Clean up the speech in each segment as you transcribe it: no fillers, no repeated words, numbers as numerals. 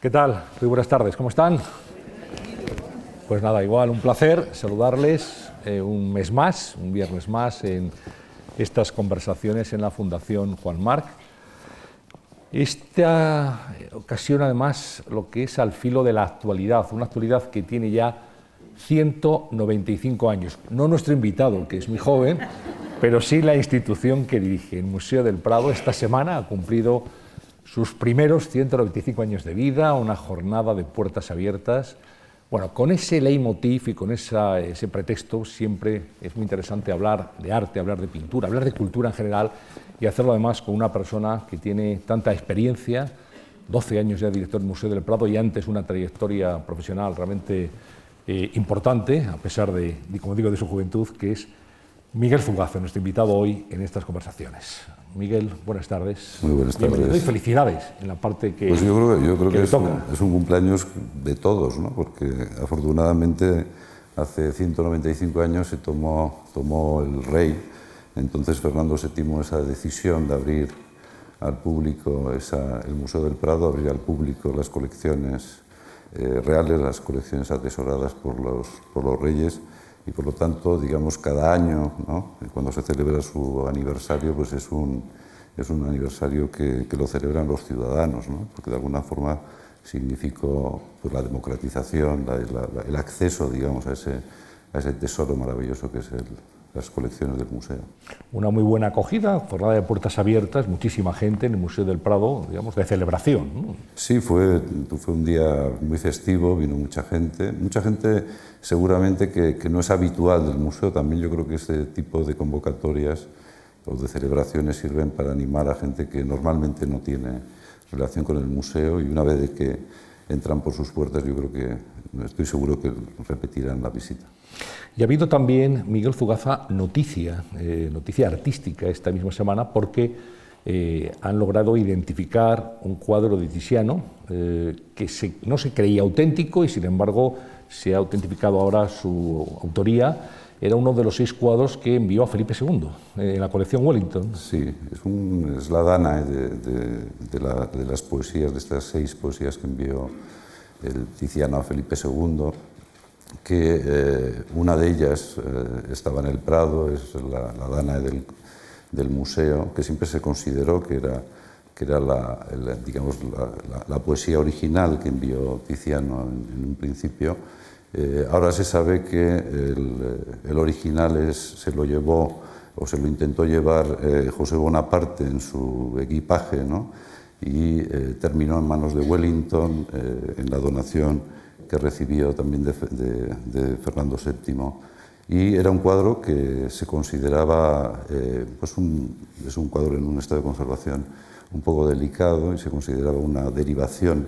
¿Qué tal? Muy buenas tardes, ¿cómo están? Pues nada, igual, un placer saludarles un mes más, un viernes más, en estas conversaciones en la Fundación Juan Marc. Esta ocasión, además, lo que es al filo de la actualidad, una actualidad que tiene ya 195 años. No nuestro invitado, que es muy joven, pero sí la institución que dirige. El Museo del Prado esta semana ha cumplido sus primeros 195 años de vida, una jornada de puertas abiertas. Bueno, con ese leitmotiv y con ese pretexto siempre es muy interesante hablar de arte, hablar de pintura, hablar de cultura en general y hacerlo además con una persona que tiene tanta experiencia, 12 años ya director del Museo del Prado y antes una trayectoria profesional realmente importante, a pesar de, como digo, de su juventud, que es Miguel Zugaza, nuestro invitado hoy en estas conversaciones. Miguel, buenas tardes. Muy buenas tardes. Y felicidades en la parte que pues yo creo que le toca. es un cumpleaños de todos, ¿no? Porque afortunadamente hace 195 años se tomó el rey, entonces Fernando VII, esa decisión de abrir al público el Museo del Prado, abrir al público las colecciones reales, las colecciones atesoradas por los reyes, y por lo tanto, digamos, cada año, ¿no? Cuando se celebra su aniversario, pues es un aniversario que lo celebran los ciudadanos, ¿no? Porque de alguna forma significó pues, la democratización, el acceso, digamos, a ese tesoro maravilloso que es las colecciones del museo. Una muy buena acogida, jornada de puertas abiertas, muchísima gente en el Museo del Prado, digamos, de celebración, ¿no? Sí, fue un día muy festivo, vino mucha gente seguramente que no es habitual del museo. También yo creo que este tipo de convocatorias o de celebraciones sirven para animar a gente que normalmente no tiene relación con el museo, y una vez de que entran por sus puertas, yo creo que, estoy seguro que repetirán la visita. Y ha habido también, Miguel Zugaza, noticia artística esta misma semana, porque han logrado identificar un cuadro de Tiziano que no se creía auténtico y sin embargo se ha autentificado ahora su autoría. Era uno de los 6 cuadros que envió a Felipe II en la colección Wellington. Sí, es la Danae de las poesías, de estas 6 poesías que envió el Tiziano a Felipe II, que una de ellas estaba en el Prado, es la Danae del museo, que siempre se consideró que era la poesía original que envió Tiziano en un principio. Ahora se sabe que el original se lo llevó o se lo intentó llevar José Bonaparte en su equipaje, ¿no? Y terminó en manos de Wellington en la donación que recibió también de Fernando VII. Y era un cuadro que se consideraba, es un cuadro en un estado de conservación un poco delicado, y se consideraba una derivación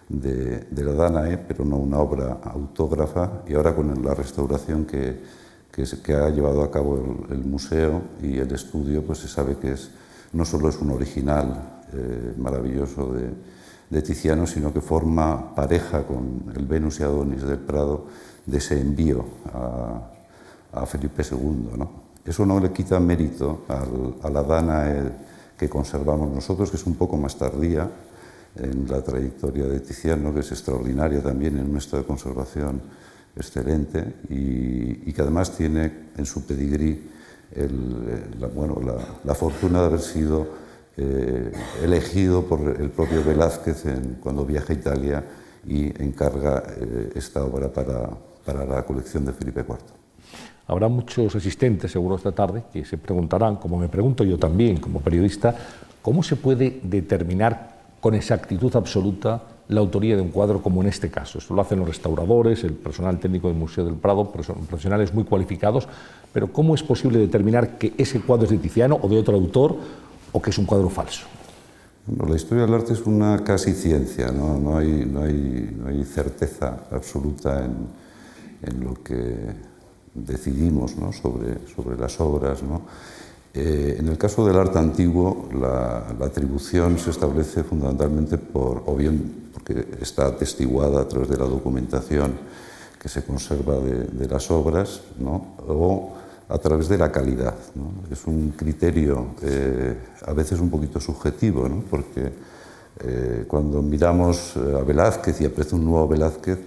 de la Danae, pero no una obra autógrafa. Y ahora con la restauración que ha llevado a cabo el museo y el estudio, pues se sabe que no solo es un original maravilloso de Tiziano, sino que forma pareja con el Venus y Adonis del Prado de ese envío a Felipe II, ¿no? Eso no le quita mérito a la Danae que conservamos nosotros, que es un poco más tardía en la trayectoria de Tiziano, que es extraordinaria también en un estado de conservación excelente, y que además tiene en su pedigrí la fortuna de haber sido elegido por el propio Velázquez cuando viaja a Italia y encarga esta obra para la colección de Felipe IV. Habrá muchos asistentes, seguro, esta tarde, que se preguntarán, como me pregunto yo también como periodista, ¿cómo se puede determinar con exactitud absoluta la autoría de un cuadro como en este caso? Esto lo hacen los restauradores, el personal técnico del Museo del Prado, profesionales muy cualificados, pero ¿cómo es posible determinar que ese cuadro es de Tiziano o de otro autor, o que es un cuadro falso? Bueno, la historia del arte es una casi ciencia, ¿no? No hay certeza absoluta en lo que decidimos, ¿no? sobre las obras, ¿no? En el caso del arte antiguo, la atribución se establece fundamentalmente o bien porque está atestiguada a través de la documentación que se conserva de las obras, ¿no? O a través de la calidad, ¿no? Es un criterio a veces un poquito subjetivo, ¿no? Porque Cuando miramos a Velázquez y aparece un nuevo Velázquez,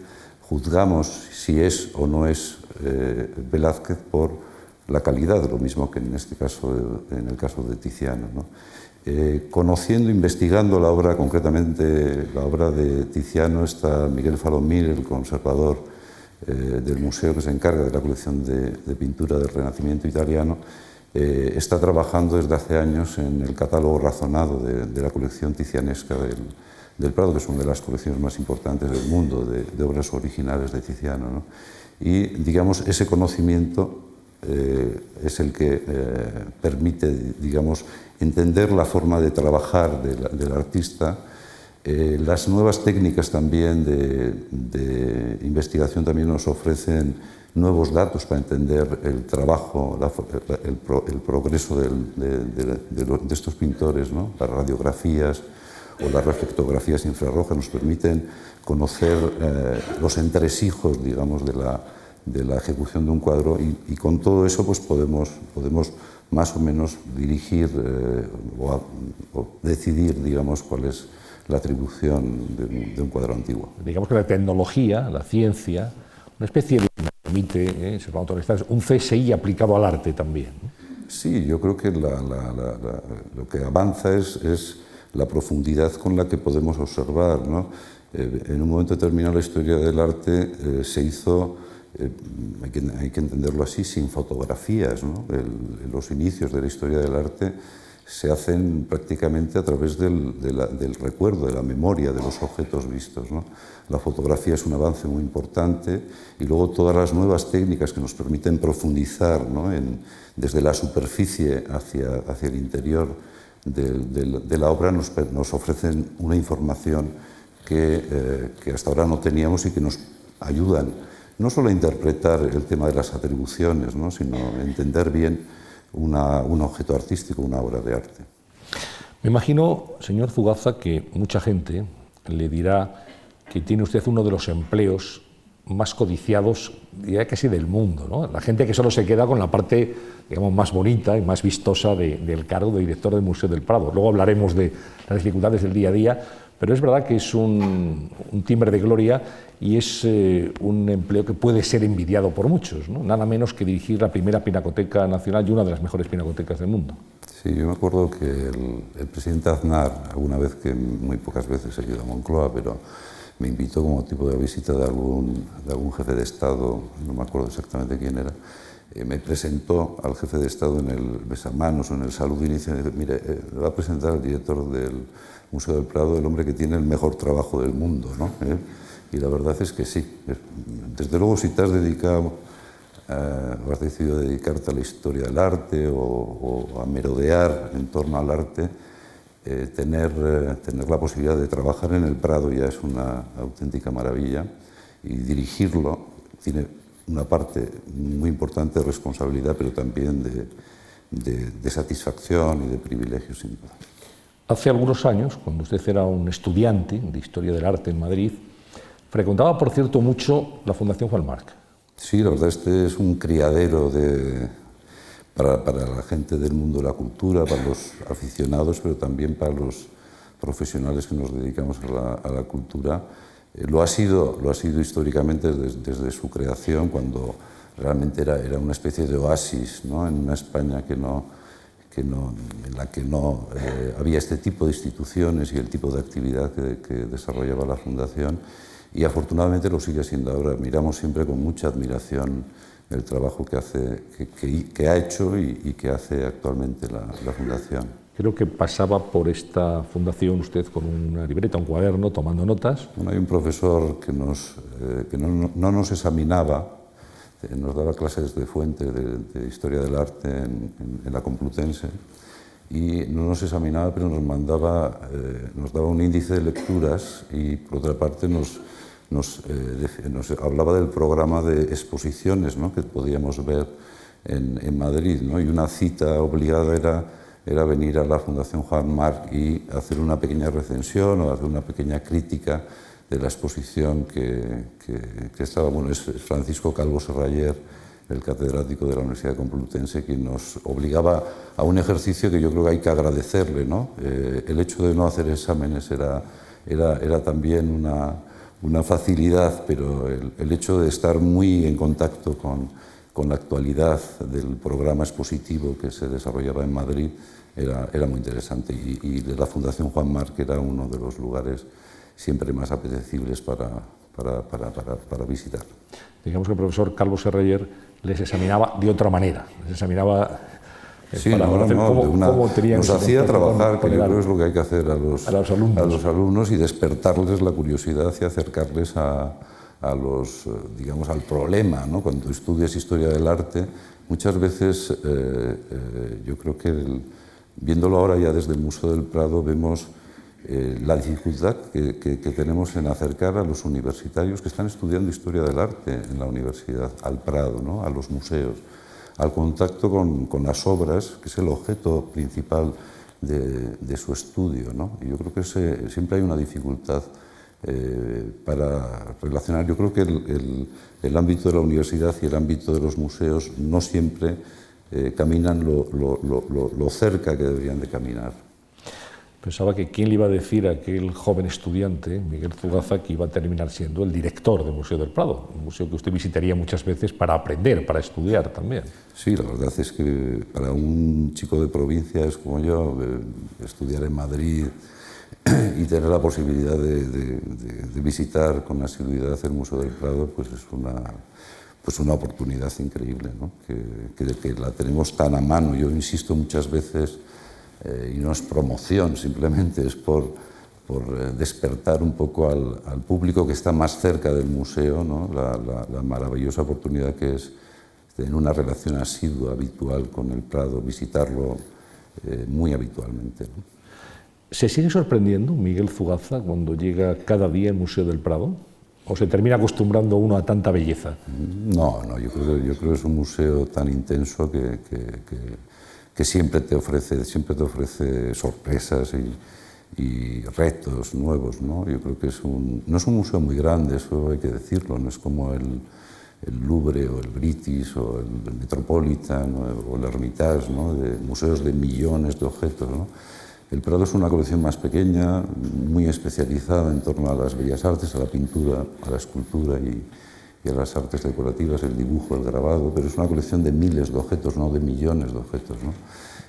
juzgamos si es o no es Velázquez por la calidad, lo mismo que en este caso, en el caso de Tiziano, ¿no? Conociendo, investigando la obra, concretamente la obra de Tiziano, está Miguel Falomir, el conservador del museo que se encarga de la colección de pintura del Renacimiento italiano, está trabajando desde hace años en el catálogo razonado de la colección tizianesca del Prado, que es una de las colecciones más importantes del mundo de obras originales de Tiziano, ¿no? Y, digamos, ese conocimiento es el que permite, digamos, entender la forma de trabajar del artista. Las nuevas técnicas también de investigación también nos ofrecen nuevos datos para entender el trabajo, el progreso de estos pintores, ¿no? Las radiografías o las reflectografías infrarrojas nos permiten conocer los entresijos, digamos, de la ejecución de un cuadro, y con todo eso pues podemos más o menos dirigir o decidir, digamos, cuál es la atribución de un cuadro antiguo. Digamos que la tecnología, la ciencia, una especie de, me permite, un CSI aplicado al arte también, ¿no? Sí, yo creo que lo que avanza es la profundidad con la que podemos observar, ¿no? En un momento determinado la historia del arte se hizo, hay que entenderlo así, sin fotografías, ¿no? Los inicios de la historia del arte se hacen prácticamente a través del recuerdo, de la memoria de los objetos vistos, ¿no? La fotografía es un avance muy importante, y luego todas las nuevas técnicas que nos permiten profundizar, ¿no? Desde la superficie hacia el interior de la obra nos ofrecen una información que hasta ahora no teníamos y que nos ayudan no solo a interpretar el tema de las atribuciones, ¿no? Sino a entender bien un objeto artístico, una obra de arte. Me imagino, señor Zugaza, que mucha gente le dirá que tiene usted uno de los empleos más codiciados, diría casi del mundo, ¿no? La gente que solo se queda con la parte, digamos, más bonita y más vistosa del cargo de director del Museo del Prado. Luego hablaremos de las dificultades del día a día, pero es verdad que es un timbre de gloria y es un empleo que puede ser envidiado por muchos, ¿no? Nada menos que dirigir la primera Pinacoteca Nacional y una de las mejores pinacotecas del mundo. Sí, yo me acuerdo que el presidente Aznar, alguna vez, que muy pocas veces he ido a Moncloa, pero me invitó como tipo de visita de algún jefe de Estado, no me acuerdo exactamente quién era, me presentó al jefe de Estado en el besamanos o en el saludo inicial y dice: mire, le va a presentar al director del Museo del Prado, el hombre que tiene el mejor trabajo del mundo, ¿no? Y la verdad es que sí. Desde luego, si te has dedicado o has decidido dedicarte a la historia del arte o a merodear en torno al arte, tener la posibilidad de trabajar en el Prado ya es una auténtica maravilla, y dirigirlo tiene una parte muy importante de responsabilidad, pero también de satisfacción y de privilegio, sin duda. Hace algunos años, cuando usted era un estudiante de Historia del Arte en Madrid, frecuentaba, por cierto, mucho la Fundación Juan March. Sí, la verdad, este es un criadero para la gente del mundo de la cultura, para los aficionados, pero también para los profesionales que nos dedicamos a la cultura. Lo ha sido históricamente desde su creación, cuando realmente era una especie de oasis, ¿no? En una España en la que no había este tipo de instituciones y el tipo de actividad que desarrollaba la Fundación, y afortunadamente lo sigue siendo ahora. Miramos siempre con mucha admiración el trabajo que ha hecho y que hace actualmente la Fundación. Creo que pasaba por esta fundación usted con una libreta, un cuaderno, tomando notas. Bueno, hay un profesor que no nos examinaba, nos daba clases de fuente de Historia del Arte en la Complutense, y no nos examinaba, pero nos daba un índice de lecturas, y por otra parte nos hablaba del programa de exposiciones, ¿no? Que podíamos ver en Madrid, ¿no? Y una cita obligada era venir a la Fundación Juan March y hacer una pequeña recensión o hacer una pequeña crítica de la exposición que estaba. Bueno, es Francisco Calvo Serrayer el catedrático de la Universidad Complutense, que nos obligaba a un ejercicio que yo creo que hay que agradecerle, ¿no? El hecho de no hacer exámenes era también una facilidad, pero el hecho de estar muy en contacto con la actualidad del programa expositivo que se desarrollaba en Madrid era muy interesante, y de la Fundación Juan Marc era uno de los lugares siempre más apetecibles para visitar. Digamos que el profesor Calvo Serrayer les examinaba de otra manera, les examinaba sí, para conocer cómo tenían nos hacía trabajar, que yo creo que es lo que hay que hacer a los alumnos y despertarles la curiosidad y acercarles digamos, al problema, ¿no? Cuando estudias historia del arte, muchas veces yo creo que viéndolo ahora ya desde el Museo del Prado vemos la dificultad que tenemos en acercar a los universitarios que están estudiando historia del arte en la universidad, al Prado, ¿no? A los museos, al contacto con las obras, que es el objeto principal de su estudio, ¿no? Y yo creo que siempre hay una dificultad para relacionar. Yo creo que el ámbito de la universidad y el ámbito de los museos no siempre caminan lo cerca que deberían de caminar. Pensaba que quién le iba a decir a aquel joven estudiante, Miguel Zugaza, que iba a terminar siendo el director del Museo del Prado, un museo que usted visitaría muchas veces para aprender, para estudiar también. Sí, la verdad es que para un chico de provincias como yo, estudiar en Madrid y tener la posibilidad de visitar con asiduidad el Museo del Prado, pues es una oportunidad increíble, ¿no? que la tenemos tan a mano. Yo insisto muchas veces, y no es promoción, simplemente es por despertar un poco al público que está más cerca del museo, ¿no? La maravillosa oportunidad que es tener una relación asidua, habitual con el Prado, visitarlo muy habitualmente, ¿no? ¿Se sigue sorprendiendo Miguel Zugaza cuando llega cada día al Museo del Prado? ¿O se termina acostumbrando uno a tanta belleza? No, yo creo que es un museo tan intenso que siempre te ofrece sorpresas y retos nuevos, ¿no? Yo creo que no es un museo muy grande, eso hay que decirlo, no es como el Louvre o el British o el Metropolitan o el Hermitage, ¿no? De museos de millones de objetos, ¿no? El Prado es una colección más pequeña, muy especializada en torno a las bellas artes, a la pintura, a la escultura y a las artes decorativas, el dibujo, el grabado, pero es una colección de miles de objetos, no de millones de objetos, ¿no?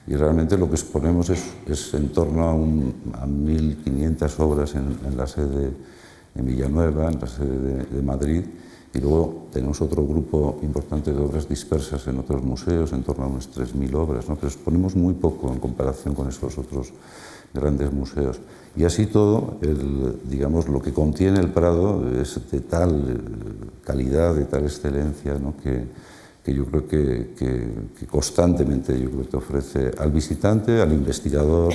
Y realmente lo que exponemos es en torno a 1.500 obras en la sede en Villanueva, en la sede de Madrid, y luego tenemos otro grupo importante de obras dispersas en otros museos, en torno a unas 3.000 obras, ¿no? Pero exponemos muy poco en comparación con esos otros grandes museos. Y así todo, digamos, lo que contiene el Prado es de tal calidad, de tal excelencia, ¿no? que yo creo que constantemente yo creo que te ofrece al visitante, al investigador.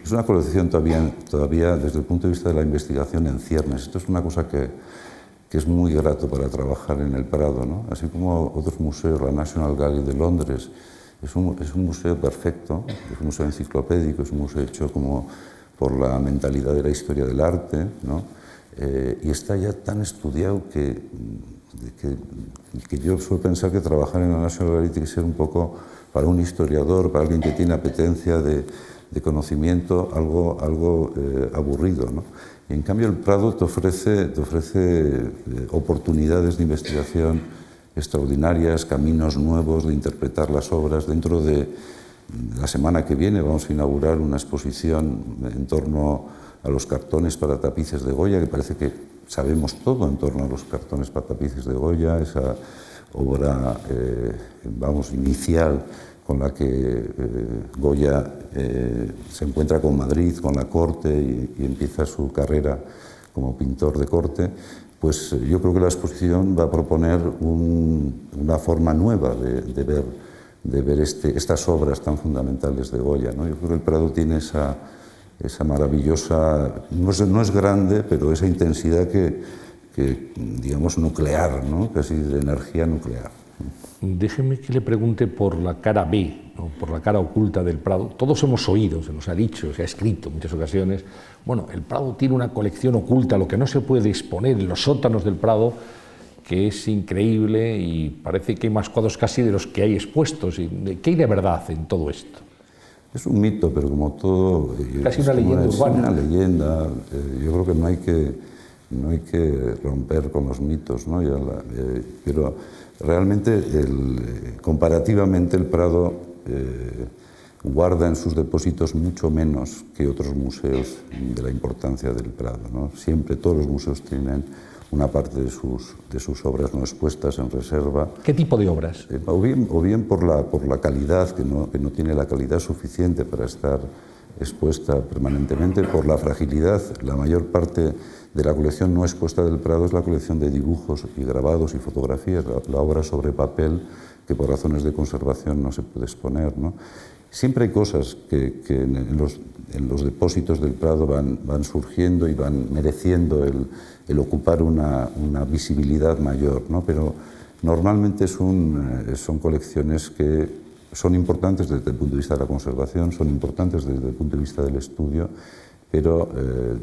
Es una colección todavía desde el punto de vista de la investigación en ciernes. Esto es una cosa que es muy grato para trabajar en el Prado, ¿no? Así como otros museos, la National Gallery de Londres, es un museo perfecto, es un museo enciclopédico, es un museo hecho como por la mentalidad de la historia del arte, ¿no? Y está ya tan estudiado que yo suelo pensar que trabajar en la National Gallery tiene que ser un poco, para un historiador, para alguien que tiene apetencia de conocimiento, algo aburrido, ¿no? Y en cambio el Prado te ofrece oportunidades de investigación extraordinarias, caminos nuevos de interpretar las obras. Dentro de la semana que viene vamos a inaugurar una exposición en torno a los cartones para tapices de Goya, que parece que sabemos todo en torno a los cartones para tapices de Goya, esa obra inicial con la que Goya se encuentra con Madrid, con la corte y empieza su carrera como pintor de corte. Pues yo creo que la exposición va a proponer una forma nueva de ver estas obras tan fundamentales de Goya, ¿no? Yo creo que el Prado tiene esa maravillosa, no es grande, pero esa intensidad que digamos, nuclear, ¿no? Casi de energía nuclear. Déjeme que le pregunte por la cara B, ¿no? Por la cara oculta del Prado. Todos hemos oído, se nos ha dicho, se ha escrito en muchas ocasiones, bueno, el Prado tiene una colección oculta, lo que no se puede exponer en los sótanos del Prado, que es increíble y parece que hay más cuadros casi de los que hay expuestos. ¿Qué hay de verdad en todo esto? Es un mito, pero como todo... Casi una leyenda urbana. Una leyenda. Yo creo que no hay que romper con los mitos, ¿no? Pero realmente, comparativamente, el Prado guarda en sus depósitos mucho menos que otros museos de la importancia del Prado, ¿no? Siempre todos los museos tienen una parte de sus obras no expuestas en reserva. ¿Qué tipo de obras? O bien por la calidad, que no tiene la calidad suficiente para estar expuesta permanentemente, por la fragilidad. La mayor parte de la colección no expuesta del Prado es la colección de dibujos y grabados y fotografías, la obra sobre papel, que por razones de conservación no se puede exponer, ¿no? Siempre hay cosas que en los depósitos del Prado van surgiendo y van mereciendo el ocupar una visibilidad mayor, ¿no? Pero normalmente son colecciones que son importantes desde el punto de vista de la conservación, son importantes desde el punto de vista del estudio, pero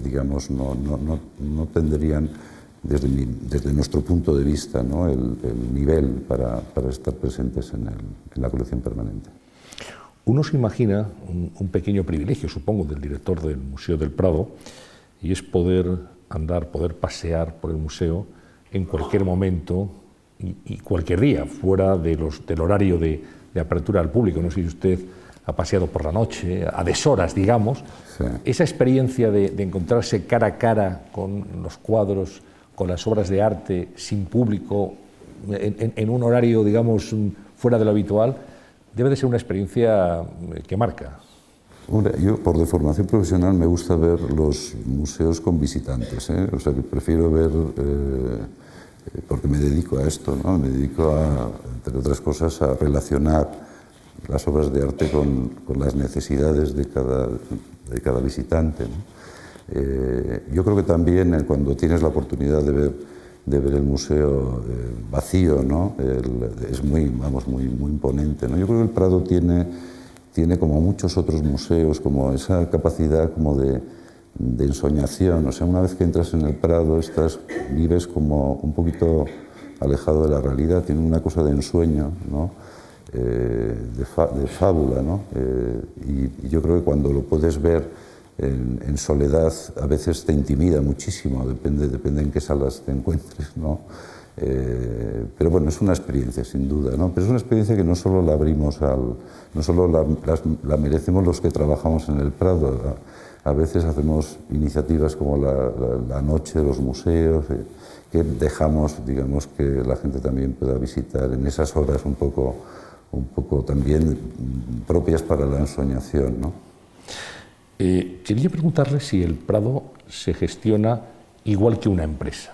digamos no tendrían desde nuestro punto de vista, ¿no? el nivel para estar presentes en la colección permanente. Uno se imagina un pequeño privilegio, supongo, del director del Museo del Prado, y es poder andar, poder pasear por el museo en cualquier momento y cualquier día, fuera del horario de apertura al público. No sé si usted ha paseado por la noche, a deshoras, digamos. Sí. Esa experiencia de encontrarse cara a cara con los cuadros, con las obras de arte, sin público, en un horario, digamos, fuera de lo habitual, debe de ser una experiencia que marca. Yo, por deformación profesional, me gusta ver los museos con visitantes, ¿eh? O sea, que prefiero ver, porque me dedico a esto, ¿no? Me dedico, entre otras cosas, a relacionar las obras de arte con las necesidades de cada visitante, ¿no? Yo creo que también cuando tienes la oportunidad de ver el museo vacío, ¿no? Es muy imponente, ¿no? Yo creo que el Prado tiene como muchos otros museos, como esa capacidad como de ensoñación. O sea, una vez que entras en el Prado, vives como un poquito alejado de la realidad, tiene una cosa de ensueño, ¿no? De fábula, ¿no? Y yo creo que cuando lo puedes ver en soledad, a veces te intimida muchísimo, depende en qué salas te encuentres, ¿no? Pero bueno, es una experiencia, sin duda, ¿no? Pero es una experiencia que no solo la abrimos no solo la merecemos los que trabajamos en el Prado. A veces hacemos iniciativas como la noche de los museos, que dejamos, digamos, que la gente también pueda visitar en esas horas un poco también propias para la ensoñación, ¿no? Quería preguntarle si el Prado se gestiona igual que una empresa.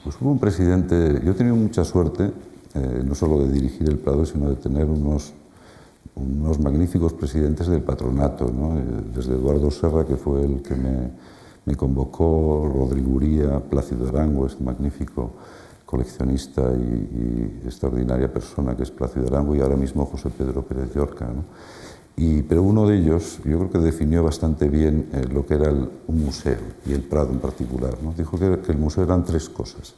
Pues hubo un presidente, yo he tenido mucha suerte, no solo de dirigir el Prado, sino de tener unos magníficos presidentes del patronato, ¿no? Desde Eduardo Serra, que fue el que me convocó, Rodrigo Uría, Plácido Arango, este magnífico coleccionista y extraordinaria persona que es Plácido Arango, y ahora mismo José Pedro Pérez Llorca, ¿no? Pero uno de ellos, yo creo que definió bastante bien lo que era un museo, y el Prado en particular, ¿no? Dijo que el museo eran tres cosas.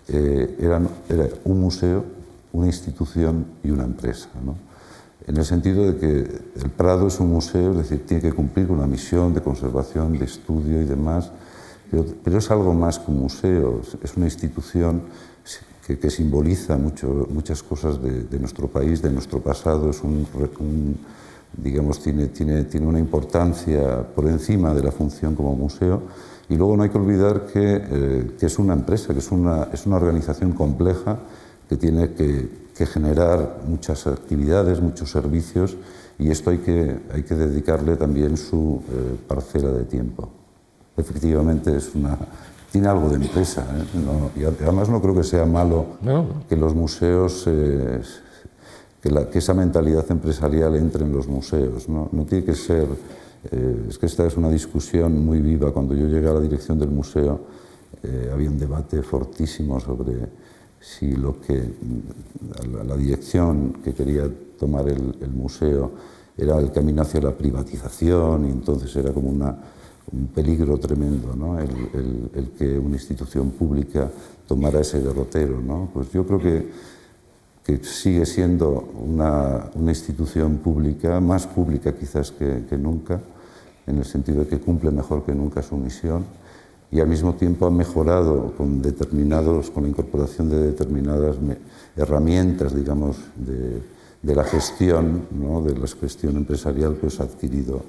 Era un museo, una institución y una empresa, ¿no? En el sentido de que el Prado es un museo, es decir, tiene que cumplir una misión de conservación, de estudio y demás, pero es algo más que un museo, es una institución que simboliza muchas cosas de nuestro país, de nuestro pasado, digamos, tiene una importancia por encima de la función como museo. Y luego no hay que olvidar que es una empresa, que es una organización compleja que tiene que generar muchas actividades, muchos servicios, y esto hay que dedicarle también su parcela de tiempo. Efectivamente tiene algo de empresa, ¿eh? Y además no creo que sea malo que los museos, que esa mentalidad empresarial entre en los museos, ¿no? No tiene que ser... es que esta es una discusión muy viva. Cuando yo llegué a la dirección del museo había un debate fortísimo sobre si la dirección que quería tomar el museo era el camino hacia la privatización, y entonces era como un peligro tremendo, ¿no? el que una institución pública tomara ese derrotero, ¿no? Pues yo creo que sigue siendo una institución pública, más pública quizás que nunca, en el sentido de que cumple mejor que nunca su misión y al mismo tiempo ha mejorado con la incorporación de determinadas herramientas, digamos, de la gestión, ¿no? De la gestión empresarial, pues ha adquirido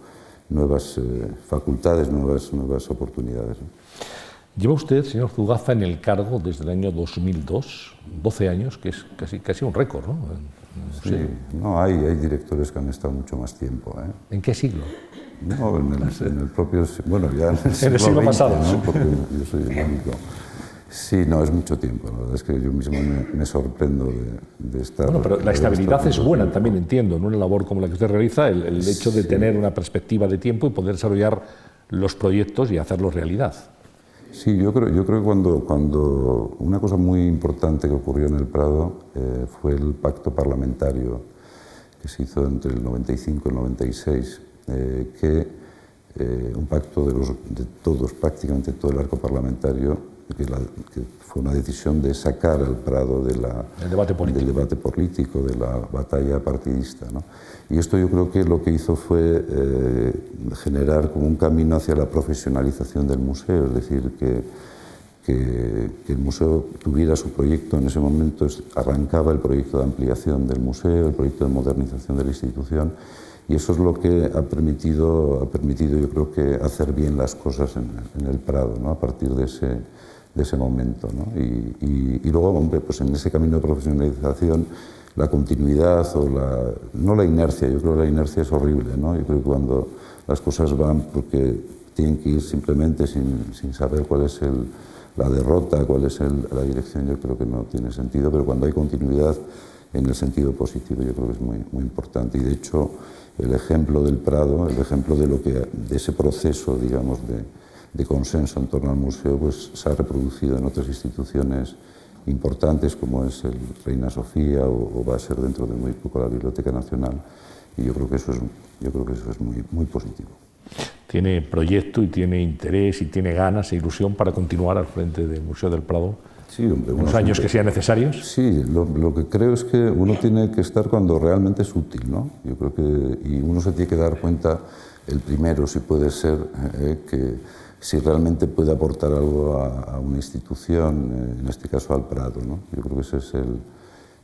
nuevas facultades, nuevas oportunidades, ¿no? Lleva usted, señor Zugaza, en el cargo desde el año 2002, 12 años, que es casi un récord, ¿no? Sí, no, hay directores que han estado mucho más tiempo, ¿eh? ¿En qué siglo? No, en el propio, bueno, ya en el siglo XX, pasado, ¿no? Porque yo soy el único. Sí, no, es mucho tiempo, la verdad es que yo mismo me sorprendo de estar... Bueno, pero la estabilidad es buena también, entiendo, en una labor como la que usted realiza, el hecho de tener una perspectiva de tiempo y poder desarrollar los proyectos y hacerlos realidad. Sí, yo creo que cuando una cosa muy importante que ocurrió en el Prado fue el pacto parlamentario que se hizo entre el 95 y el 96, un pacto de todos, prácticamente todo el arco parlamentario, que fue una decisión de sacar al Prado del debate político, de la batalla partidista, ¿no? Y esto yo creo que lo que hizo fue generar como un camino hacia la profesionalización del museo, es decir, que el museo tuviera su proyecto en ese momento, arrancaba el proyecto de ampliación del museo, el proyecto de modernización de la institución, y eso es lo que ha permitido yo creo que hacer bien las cosas en el Prado, ¿no? A partir de ese momento, ¿no? Y luego, hombre, pues en ese camino de profesionalización, la continuidad no la inercia, yo creo que la inercia es horrible, ¿no? Yo creo que cuando las cosas van porque tienen que ir simplemente sin saber cuál es la derrota, cuál es la dirección, yo creo que no tiene sentido, pero cuando hay continuidad en el sentido positivo, yo creo que es muy, muy importante. Y de hecho, el ejemplo del Prado, el ejemplo de ese proceso, digamos, de consenso en torno al museo, pues se ha reproducido en otras instituciones importantes como es el Reina Sofía o va a ser dentro de muy poco la Biblioteca Nacional, y yo creo que eso es muy, muy positivo. Tiene proyecto y tiene interés y tiene ganas e ilusión para continuar al frente del Museo del Prado. Sí, hombre, los años que sean necesarios. Sí, lo que creo es que uno tiene que estar cuando realmente es útil, ¿no? Yo creo y uno se tiene que dar cuenta, el primero, si puede ser, que si realmente puede aportar algo a una institución, en este caso al Prado, ¿no? Yo creo que ese es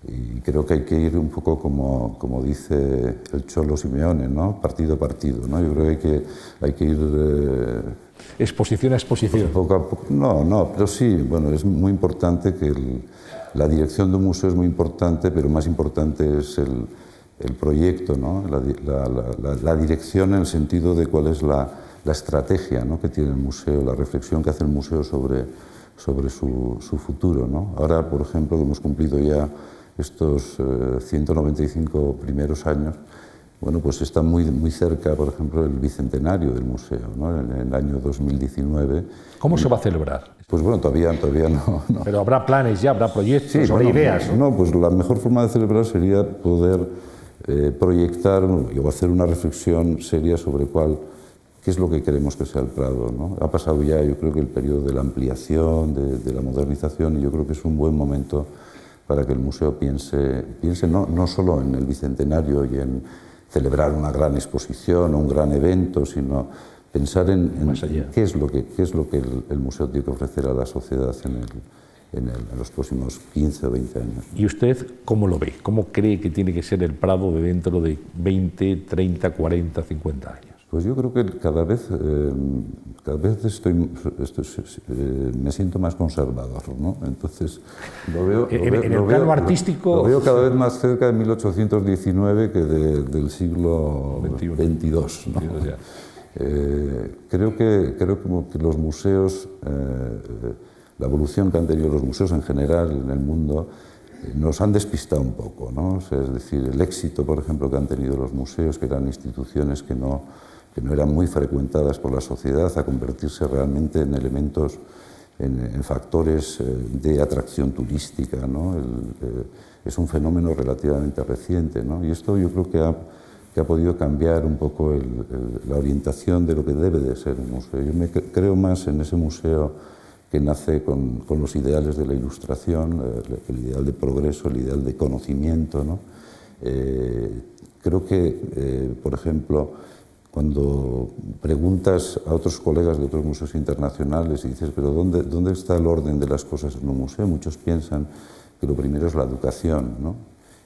y creo que hay que ir un poco como dice el Cholo Simeone, ¿no? Partido a partido, ¿no? Yo creo que hay que ir... exposición a exposición. Poco a poco, no, pero sí, bueno, es muy importante que la dirección de un museo es muy importante, pero más importante es el proyecto, ¿no? La dirección en el sentido de cuál es la estrategia, ¿no? Que tiene el museo, la reflexión que hace el museo sobre su futuro, ¿no? Ahora, por ejemplo, que hemos cumplido ya estos 195 primeros años, bueno, pues está muy, muy cerca, por ejemplo, el bicentenario del museo, ¿no? En el año 2019. ¿Cómo se va a celebrar? Pues bueno, todavía no. Pero habrá planes ya, habrá proyectos, sí, habrá ideas. No, pues la mejor forma de celebrar sería poder proyectar o hacer una reflexión seria sobre qué es lo que queremos que sea el Prado, ¿no? Ha pasado ya, yo creo que el periodo de la ampliación, de la modernización, y yo creo que es un buen momento para que el museo piense no solo en el bicentenario y en celebrar una gran exposición o un gran evento, sino pensar en qué es lo que el museo tiene que ofrecer a la sociedad en los próximos 15 o 20 años. ¿Y usted cómo lo ve? ¿Cómo cree que tiene que ser el Prado de dentro de 20, 30, 40, 50 años? Pues yo creo que cada vez me siento más conservador, ¿no? Entonces lo veo... En el plano artístico... Lo veo cada vez más cerca de 1819 que del siglo XXII, ¿no? Creo que los museos, la evolución que han tenido los museos en general en el mundo, nos han despistado un poco, ¿no? O sea, es decir, el éxito, por ejemplo, que han tenido los museos, que eran instituciones que no eran muy frecuentadas por la sociedad, a convertirse realmente en elementos, en factores de atracción turística, ¿no? Es un fenómeno relativamente reciente, ¿no? Y esto yo creo que que ha podido cambiar un poco la orientación de lo que debe de ser un museo. Yo creo más en ese museo que nace con los ideales de la Ilustración, el ideal de progreso, el ideal de conocimiento, ¿no? Creo que, por ejemplo, cuando preguntas a otros colegas de otros museos internacionales y dices, pero ¿dónde está el orden de las cosas en un museo? Muchos piensan que lo primero es la educación, ¿no?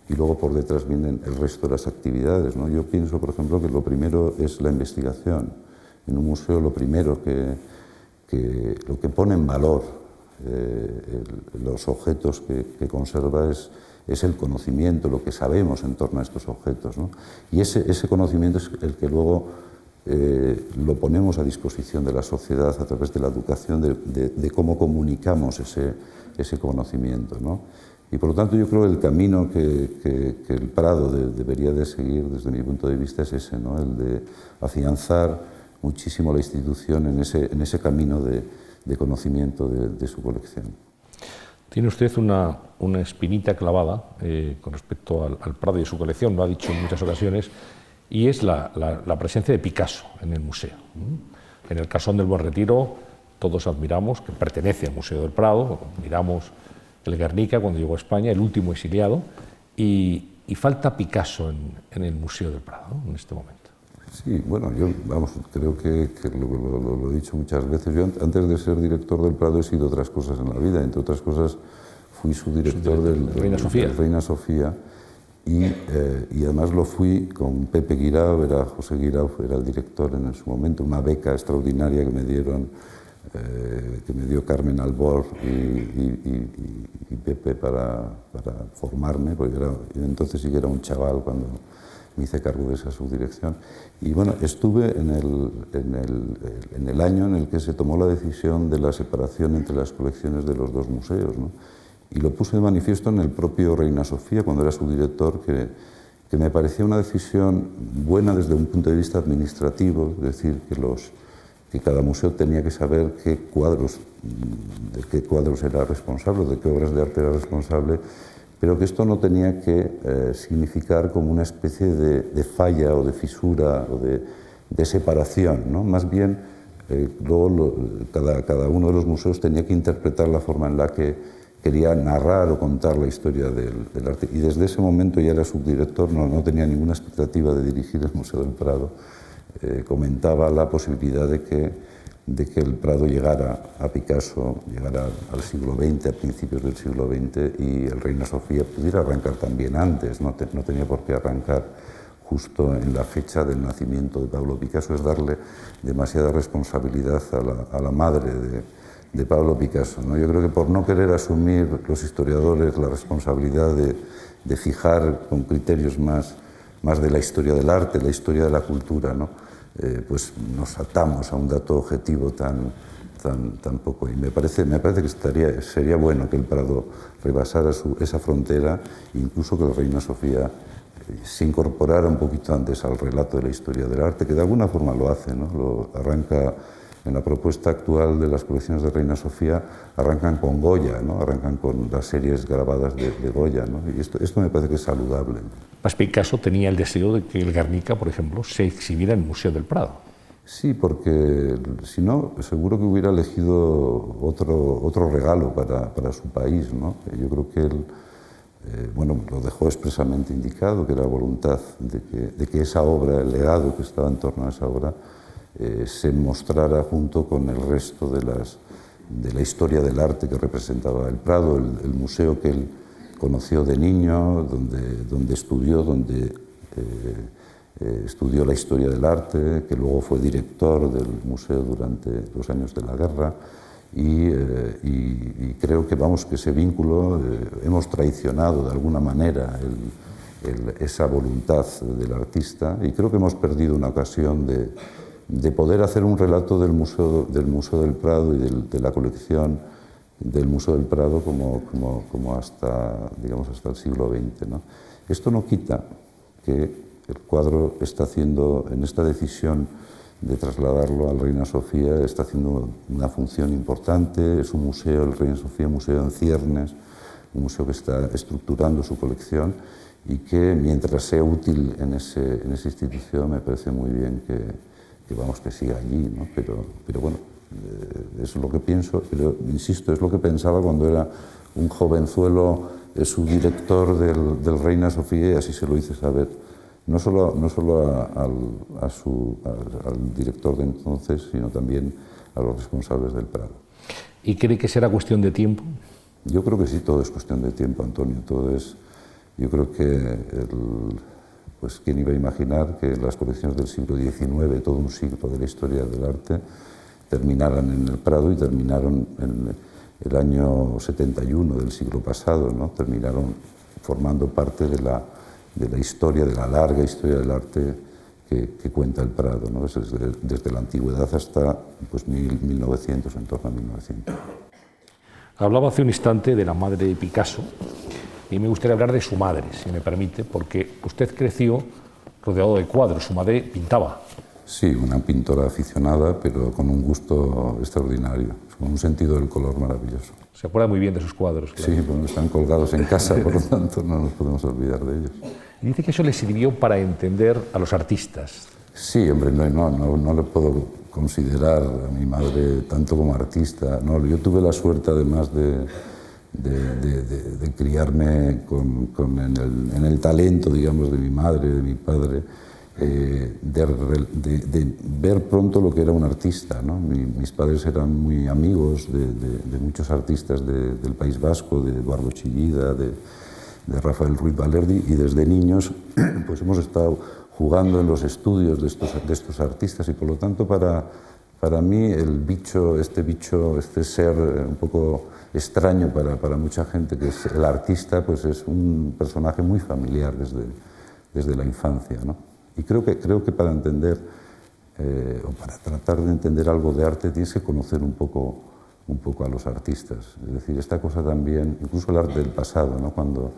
Y luego por detrás vienen el resto de las actividades, ¿no? Yo pienso, por ejemplo, que lo primero es la investigación. En un museo lo primero lo que pone en valor los objetos que conserva es el conocimiento, lo que sabemos en torno a estos objetos, ¿no? Y ese conocimiento es el que luego lo ponemos a disposición de la sociedad a través de la educación, de cómo comunicamos ese conocimiento, ¿no? Y por lo tanto yo creo que el camino que el Prado debería de seguir desde mi punto de vista es ese, ¿no? El de afianzar muchísimo la institución en ese camino de conocimiento de su colección. Tiene usted una espinita clavada con respecto al Prado y a su colección, lo ha dicho en muchas ocasiones, y es la presencia de Picasso en el museo. En el Casón del Buen Retiro todos admiramos, que pertenece al Museo del Prado, miramos el Guernica cuando llegó a España, el último exiliado, y falta Picasso en el Museo del Prado, ¿no? En este momento. Sí, bueno, yo creo que lo he dicho muchas veces. Yo antes de ser director del Prado he sido otras cosas en la vida. Entre otras cosas fui subdirector del Reina Sofía y además lo fui con Pepe Guirao, José Guirao era el director en su momento, una beca extraordinaria que me dieron, que me dio Carmen Albor y Pepe para formarme, porque yo entonces sí que era un chaval cuando me hice cargo de esa subdirección. Y bueno, estuve en el año en el que se tomó la decisión de la separación entre las colecciones de los dos museos, ¿no? Y lo puse de manifiesto en el propio Reina Sofía, cuando era subdirector, que me parecía una decisión buena desde un punto de vista administrativo, es decir, que cada museo tenía que saber de qué cuadros era responsable, de qué obras de arte era responsable, pero que esto no tenía que significar como una especie de falla o de fisura o de separación, ¿no? Más bien, luego cada uno de los museos tenía que interpretar la forma en la que quería narrar o contar la historia del arte. Y desde ese momento ya era subdirector, no tenía ninguna expectativa de dirigir el Museo del Prado. Comentaba la posibilidad de que el Prado llegara a Picasso, llegara al siglo XX, a principios del siglo XX, y el Reina Sofía pudiera arrancar también antes, no tenía por qué arrancar justo en la fecha del nacimiento de Pablo Picasso. Es darle demasiada responsabilidad a la madre de Pablo Picasso, ¿no? Yo creo que por no querer asumir los historiadores la responsabilidad de fijar con criterios más de la historia del arte, la historia de la cultura, ¿no? Pues nos atamos a un dato objetivo tan poco. Y me parece que sería bueno que el Prado rebasara esa frontera, incluso que el Reina Sofía se incorporara un poquito antes al relato de la historia del arte, que de alguna forma lo hace, ¿no? Lo arranca en la propuesta actual de las colecciones de Reina Sofía, arrancan con Goya, ¿no? Arrancan con las series grabadas de Goya, ¿no? Y esto me parece que es saludable. Pues Picasso tenía el deseo de que el Guernica, por ejemplo, se exhibiera en el Museo del Prado. Sí, porque si no, seguro que hubiera elegido otro regalo para su país, ¿no? Yo creo que él, bueno, lo dejó expresamente indicado, que era voluntad de que esa obra, el legado que estaba en torno a esa obra, se mostrara junto con el resto de la historia del arte que representaba el Prado, el museo que él conoció de niño, donde estudió la historia del arte, que luego fue director del museo durante los años de la guerra, y creo que ese vínculo hemos traicionado de alguna manera esa voluntad del artista, y creo que hemos perdido una ocasión de poder hacer un relato del Museo del Prado y de la colección del Museo del Prado como hasta el siglo XX, ¿no? Esto no quita que el cuadro está haciendo, en esta decisión de trasladarlo al Reina Sofía, está haciendo una función importante. Es un museo, el Reina Sofía, un museo en ciernes, un museo que está estructurando su colección y que mientras sea útil en esa institución me parece muy bien que siga allí, ¿no? Pero bueno, es lo que pienso, pero insisto, es lo que pensaba cuando era un jovenzuelo subdirector del Reina Sofía, y así se lo hice saber, no solo al director de entonces, sino también a los responsables del Prado. ¿Y cree que será cuestión de tiempo? Yo creo que sí, todo es cuestión de tiempo, Antonio. Yo creo que pues quién iba a imaginar que las colecciones del siglo XIX, todo un siglo de la historia del arte, terminaran en el Prado y terminaron en el año 71 del siglo pasado, ¿no? Terminaron formando parte de la historia, de la larga historia del arte que cuenta el Prado, ¿no? Desde la antigüedad hasta pues, 1900, en torno a 1900. Hablaba hace un instante de la madre de Picasso y me gustaría hablar de su madre, si me permite, porque usted creció rodeado de cuadros, su madre pintaba. Sí, una pintora aficionada, pero con un gusto extraordinario, con un sentido del color maravilloso. Se acuerda muy bien de sus cuadros. Claro. Sí, bueno, están colgados en casa, por lo tanto no nos podemos olvidar de ellos. Y dice que eso le sirvió para entender a los artistas. Sí, hombre, no le puedo considerar a mi madre tanto como artista. No, yo tuve la suerte, además de criarme en el talento, digamos, de mi madre, de mi padre, de ver pronto lo que era un artista, ¿no? Mis padres eran muy amigos de muchos artistas del País Vasco, de Eduardo Chillida, de Rafael Ruiz Valerdi, y desde niños pues hemos estado jugando en los estudios de estos artistas, y por lo tanto para mí este ser un poco extraño para mucha gente, que es el artista, pues es un personaje muy familiar desde la infancia, ¿no? Y creo que para entender o para tratar de entender algo de arte tienes que conocer un poco a los artistas. Es decir, esta cosa también, incluso el arte del pasado, ¿no? Cuando,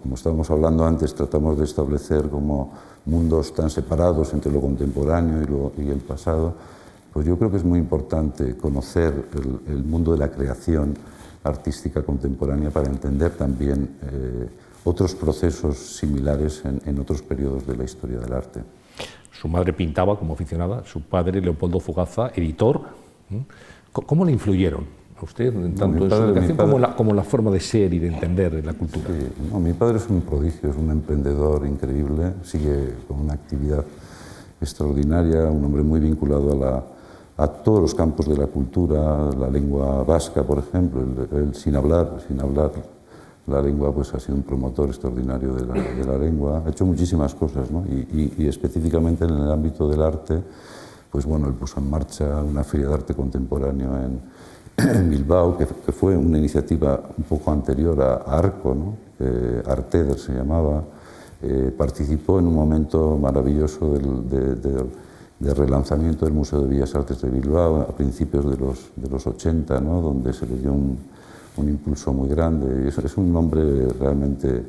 como estábamos hablando antes, tratamos de establecer como mundos tan separados entre lo contemporáneo y el pasado, pues yo creo que es muy importante conocer el mundo de la creación artística contemporánea para entender también otros procesos similares en otros periodos de la historia del arte. Su madre pintaba como aficionada, su padre, Leopoldo Fugaza, editor. ¿Cómo le influyeron a usted, tanto en su educación como en la forma de ser y de entender la cultura? Sí, no, mi padre es un prodigio, es un emprendedor increíble, sigue con una actividad extraordinaria, un hombre muy vinculado a todos los campos de la cultura, la lengua vasca, por ejemplo, él sin hablar la lengua, pues ha sido un promotor extraordinario de la lengua, ha hecho muchísimas cosas, ¿no? Y específicamente en el ámbito del arte, pues bueno, él puso en marcha una feria de arte contemporáneo en Bilbao, que fue una iniciativa un poco anterior a Arco, ¿no? Arteder se llamaba. Participó en un momento maravilloso de relanzamiento del Museo de Bellas Artes de Bilbao a principios de los 80, ¿no? Donde se le dio un impulso muy grande. Y es un hombre realmente,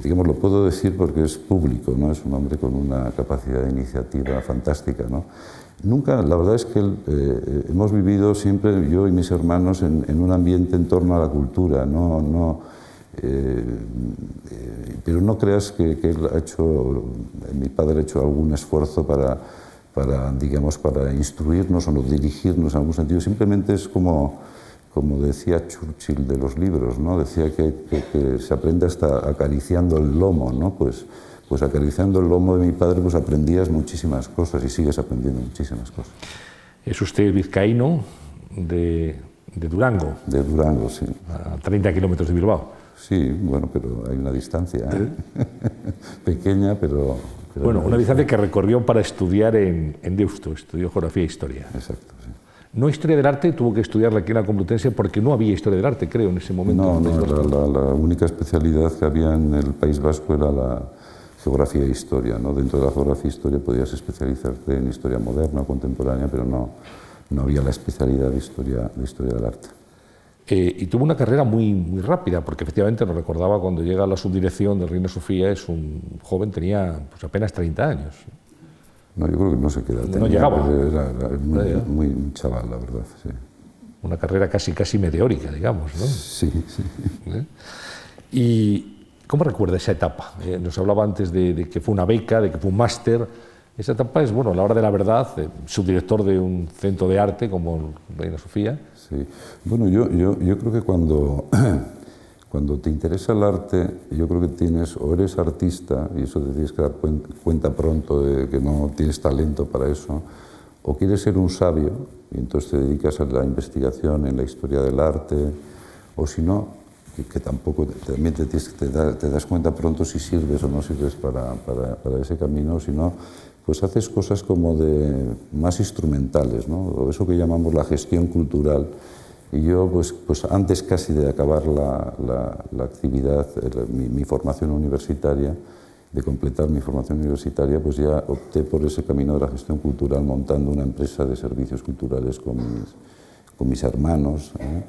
digamos, lo puedo decir porque es público, ¿no? Es un hombre con una capacidad de iniciativa fantástica, ¿no? Nunca, la verdad es que hemos vivido siempre, yo y mis hermanos, en un ambiente en torno a la cultura, pero no creas que él mi padre ha hecho algún esfuerzo para instruirnos o dirigirnos en algún sentido. Simplemente es como decía Churchill de los libros, ¿no? Decía que se aprende hasta acariciando el lomo, ¿no? Pues acariciando el lomo de mi padre pues aprendías muchísimas cosas y sigues aprendiendo muchísimas cosas. Es usted vizcaíno de Durango. De Durango, sí. A 30 kilómetros de Bilbao. Sí, bueno, pero hay una distancia pequeña, pero bueno, una distancia que recorrió para estudiar en Deusto, estudió Geografía e Historia. Exacto, sí. No Historia del Arte, tuvo que estudiarla aquí en la Complutense porque no había Historia del Arte, creo, en ese momento. No, la única especialidad que había en el País Vasco era la Geografía e Historia, ¿no? Dentro de la Geografía e Historia podías especializarte en Historia moderna o contemporánea, pero no había la especialidad de Historia del Arte. Y tuvo una carrera muy rápida, porque efectivamente nos recordaba cuando llega a la subdirección del Reina Sofía, es un joven, tenía pues, apenas 30 años. No, yo creo que no se queda. No llegaba. Era muy chaval, la verdad, sí. Una carrera casi meteórica, digamos, ¿no? Sí. ¿Cómo recuerda esa etapa? Nos hablaba antes de que fue una beca, de que fue un máster. Esa etapa es, bueno, a la hora de la verdad, subdirector de un centro de arte como Reina Sofía. Sí, bueno, yo creo que cuando te interesa el arte, yo creo que tienes, o eres artista, y eso te tienes que dar cuenta pronto de que no tienes talento para eso, o quieres ser un sabio, y entonces te dedicas a la investigación en la historia del arte, o si no, que tampoco, también te das cuenta pronto si sirves o no sirves para ese camino, si no, pues haces cosas como más instrumentales, ¿no? O eso que llamamos la gestión cultural. Y yo, pues antes casi de acabar la actividad, mi formación universitaria, de completar mi formación universitaria, pues ya opté por ese camino de la gestión cultural, montando una empresa de servicios culturales con mis hermanos, ¿eh?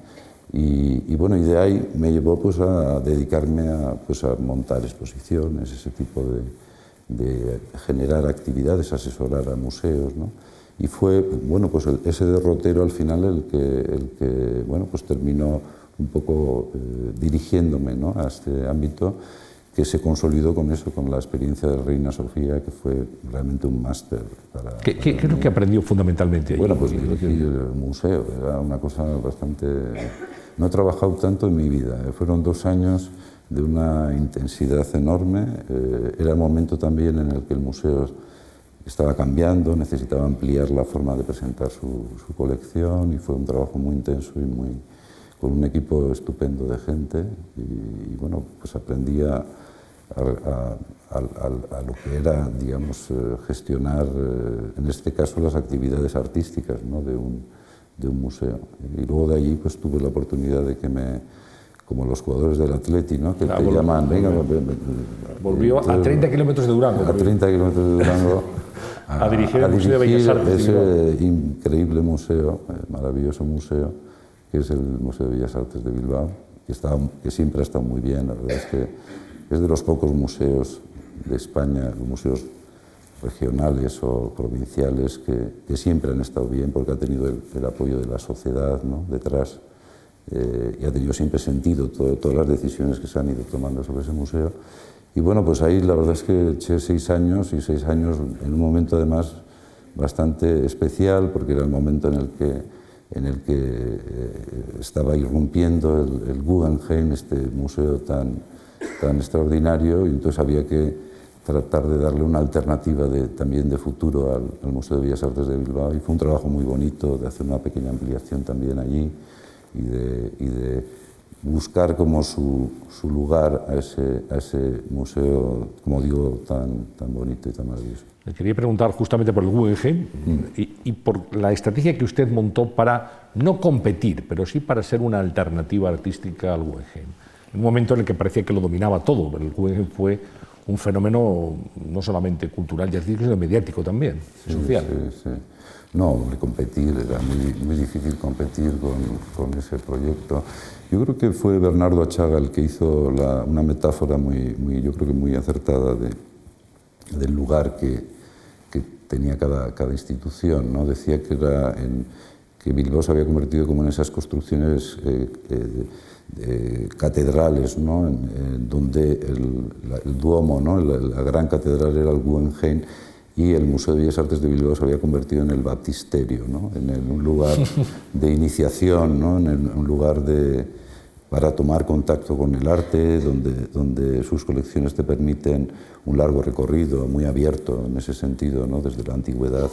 Y bueno, y de ahí me llevó pues a dedicarme a montar exposiciones, ese tipo de generar actividades, asesorar a museos, ¿no? Y fue, bueno, pues ese derrotero al final el que bueno, pues terminó un poco dirigiéndome, ¿no?, a este ámbito, que se consolidó con eso, con la experiencia de Reina Sofía, que fue realmente un máster. ¿Qué es lo que aprendió fundamentalmente ahí? Bueno, pues dirigir el museo, era una cosa bastante... No he trabajado tanto en mi vida, fueron 2 años de una intensidad enorme, era el momento también en el que el museo estaba cambiando, necesitaba ampliar la forma de presentar su colección, y fue un trabajo muy intenso y con un equipo estupendo de gente, y bueno, pues aprendí a lo que era, digamos, gestionar, en este caso, las actividades artísticas, ¿no?, de un museo. Y luego de allí pues tuve la oportunidad de que como los jugadores del Atleti, ¿no?, que te llaman, venga, volvió a 30 kilómetros de Durango. A 30 kilómetros de Durango. a dirigir el Museo de Bellas Artes. Ese increíble museo, maravilloso museo, que es el Museo de Bellas Artes de Bilbao, que siempre ha estado muy bien. La verdad es que es de los pocos museos de España, museos regionales o provinciales, que siempre han estado bien, porque ha tenido el apoyo de la sociedad, ¿no?, detrás, y ha tenido siempre sentido todas las decisiones que se han ido tomando sobre ese museo. Y bueno, pues ahí la verdad es que eché 6 años, y 6 años en un momento además bastante especial, porque era el momento en el que estaba irrumpiendo el Guggenheim, este museo tan extraordinario, y entonces había que tratar de darle una alternativa también de futuro al Museo de Bellas Artes de Bilbao, y fue un trabajo muy bonito de hacer una pequeña ampliación también allí, y de buscar como su lugar a ese museo, como digo, tan bonito y tan maravilloso. Le quería preguntar justamente por el Guggenheim y por la estrategia que usted montó para no competir, pero sí para ser una alternativa artística al Guggenheim. En un momento en el que parecía que lo dominaba todo, el Guggenheim fue un fenómeno no solamente cultural y artístico, sino mediático también, social. Sí. No, competir, era muy difícil competir con ese proyecto. Yo creo que fue Bernardo Achaga el que hizo una metáfora yo creo que muy acertada del lugar que tenía cada institución, ¿no? Decía que Bilbao se había convertido como en esas construcciones catedrales, ¿no?, donde el Duomo, ¿no?, la gran catedral era el Guggenheim, y el Museo de Bellas Artes de Bilbao se había convertido en el baptisterio, ¿no?, en un lugar de iniciación, ¿no?, en un lugar para tomar contacto con el arte, donde sus colecciones te permiten un largo recorrido, muy abierto en ese sentido, ¿no?, desde la antigüedad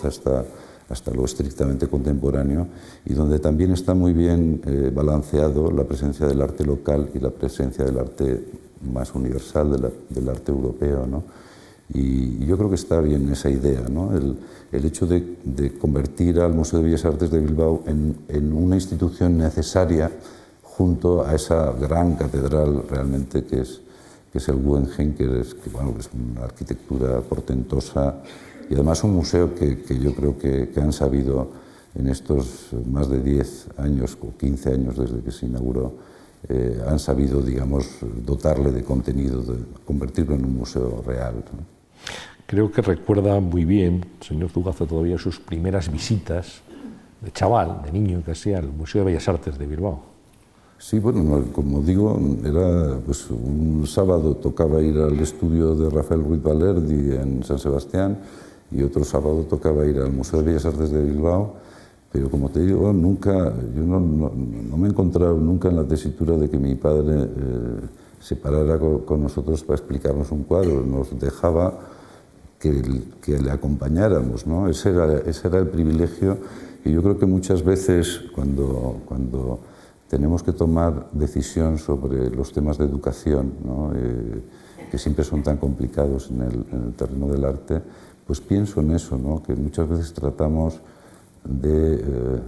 hasta lo estrictamente contemporáneo, y donde también está muy bien balanceado la presencia del arte local y la presencia del arte más universal, del arte europeo, ¿no? Y yo creo que está bien esa idea, ¿no?, el hecho de convertir al Museo de Bellas Artes de Bilbao en una institución necesaria junto a esa gran catedral realmente que es el Guggenheim, que es una arquitectura portentosa, y además un museo que yo creo que han sabido en estos más de 10 años o 15 años desde que se inauguró, han sabido, digamos, dotarle de contenido, de convertirlo en un museo real, ¿no? Creo que recuerda muy bien, señor Zugaza, todavía sus primeras visitas de chaval, de niño casi, al Museo de Bellas Artes de Bilbao. Sí, bueno, como digo, era pues un sábado tocaba ir al estudio de Rafael Ruiz Valerdi en San Sebastián y otro sábado tocaba ir al Museo de Bellas Artes de Bilbao, pero como te digo, yo no me he encontrado nunca en la tesitura de que mi padre se parara con nosotros para explicarnos un cuadro, nos dejaba que le acompañáramos, ¿no? Ese era el privilegio, y yo creo que muchas veces cuando tenemos que tomar decisión sobre los temas de educación, ¿no? Que siempre son tan complicados en el terreno del arte, pues pienso en eso, ¿no? Que muchas veces tratamos de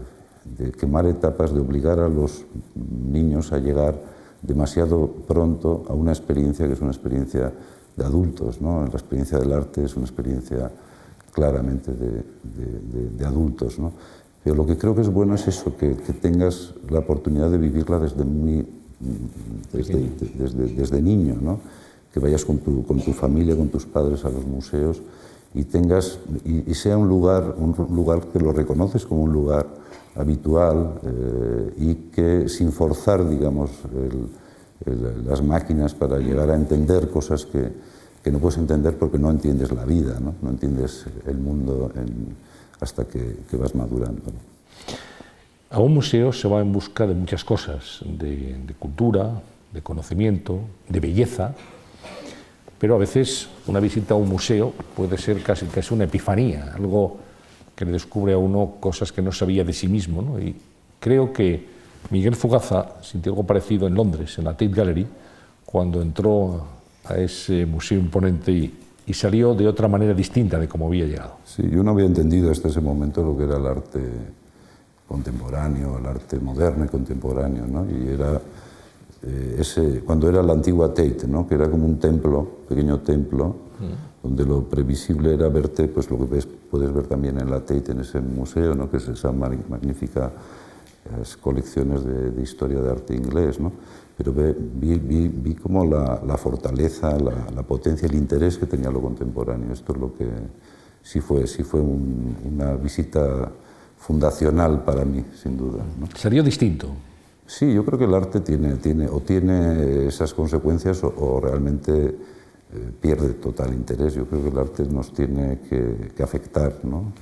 quemar etapas, de obligar a los niños a llegar demasiado pronto a una experiencia que es una experiencia de adultos, ¿no? La experiencia del arte es una experiencia claramente de adultos, ¿no? Pero lo que creo que es bueno es eso, que tengas la oportunidad de vivirla desde niño, ¿no? Que vayas con tu familia, con tus padres a los museos y sea un lugar que lo reconoces como un lugar habitual y que sin forzar, digamos, las máquinas para llegar a entender cosas que no puedes entender porque no entiendes la vida, no entiendes el mundo hasta que vas madurando. A un museo se va en busca de muchas cosas, de cultura, de conocimiento, de belleza, pero a veces una visita a un museo puede ser casi una epifanía, algo que le descubre a uno cosas que no sabía de sí mismo, ¿no? Y creo que Miguel Fugaza sintió algo parecido en Londres, en la Tate Gallery, cuando entró a ese museo imponente y salió de otra manera distinta de como había llegado. Sí, yo no había entendido hasta ese momento lo que era el arte contemporáneo, el arte moderno y contemporáneo, ¿no? Y era cuando era la antigua Tate, ¿no? Que era como un templo, pequeño templo, donde lo previsible era verte, pues lo que puedes ver también en la Tate, en ese museo, ¿no? Que es esa magnífica colecciones de historia de arte inglés, ¿no? Pero vi como la fortaleza, la potencia, el interés que tenía lo contemporáneo. Esto es lo que sí fue una visita fundacional para mí, sin duda, ¿no? ¿Salió distinto? Sí, yo creo que el arte tiene esas consecuencias o realmente pierde total interés. Yo creo que el arte nos tiene que afectar, ¿no?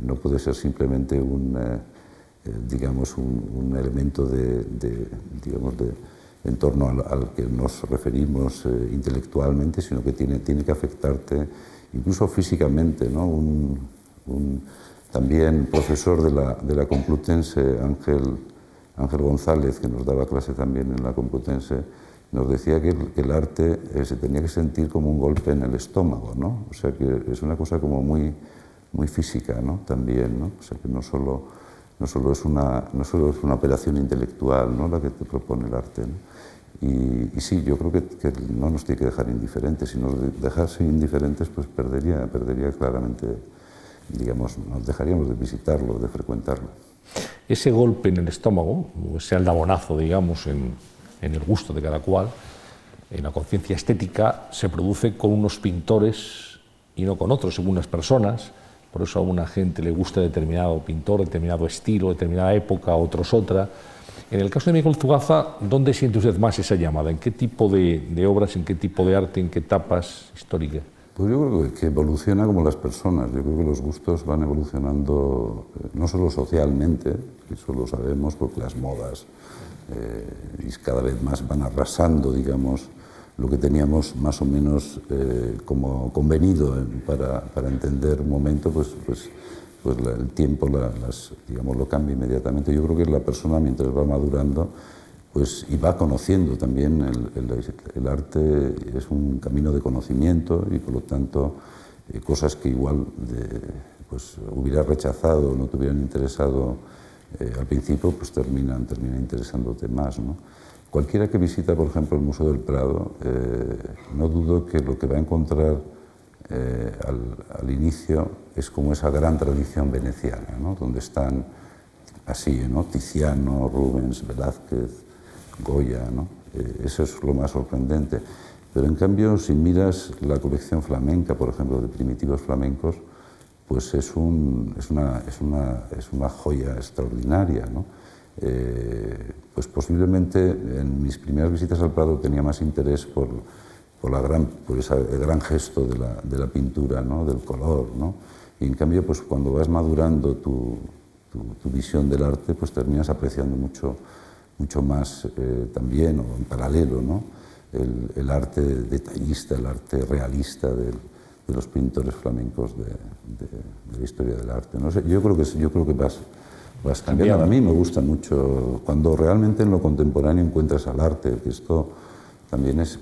No puede ser simplemente digamos, un elemento en torno al que nos referimos intelectualmente, sino que tiene que afectarte incluso físicamente, ¿no? También profesor de la Complutense, Ángel González, que nos daba clase también en la Complutense, nos decía que el arte se tenía que sentir como un golpe en el estómago, ¿no? O sea, que es una cosa como muy física, ¿no? También, ¿no? O sea, que no solo es una operación intelectual, ¿no? La que te propone el arte, ¿no? Y sí, yo creo que no nos tiene que dejar indiferentes. Si nos dejase indiferentes, pues perdería claramente, digamos, nos dejaríamos de visitarlo, de frecuentarlo. Ese golpe en el estómago, ese aldabonazo, digamos, en el gusto de cada cual, en la conciencia estética, se produce con unos pintores y no con otros, según las personas. Por eso a una gente le gusta determinado pintor, determinado estilo, determinada época, a otros otra. En el caso de Miguel Fugaza, ¿dónde siente usted más esa llamada? ¿En qué tipo de obras, en qué tipo de arte, en qué etapas históricas? Pues yo creo que evoluciona como las personas. Yo creo que los gustos van evolucionando no solo socialmente, eso lo sabemos porque las modas y cada vez más van arrasando, digamos, lo que teníamos más o menos como convenido para entender un momento, pues el tiempo digamos, lo cambia inmediatamente. Yo creo que la persona, mientras va madurando, pues, y va conociendo también, el arte es un camino de conocimiento y por lo tanto cosas que igual pues, hubiera rechazado o no te hubieran interesado al principio, pues termina interesándote más, ¿no? Cualquiera que visita, por ejemplo, el Museo del Prado, no dudo que lo que va a encontrar al inicio es como esa gran tradición veneciana, ¿no? Donde están así, ¿no? Tiziano, Rubens, Velázquez, Goya, ¿no? Eso es lo más sorprendente. Pero en cambio, si miras la colección flamenca, por ejemplo, de primitivos flamencos, pues es una joya extraordinaria, ¿no? pues posiblemente en mis primeras visitas al Prado tenía más interés por el gran gesto de la pintura, ¿no? Del color, ¿no? Y en cambio, pues cuando vas madurando tu visión del arte, pues terminas apreciando mucho más también, o en paralelo, ¿no? El arte detallista, el arte realista de los pintores flamencos de la historia del arte. No sé, yo creo que vas cambiando. A mí me gusta mucho cuando realmente en lo contemporáneo encuentras al arte, que esto también es,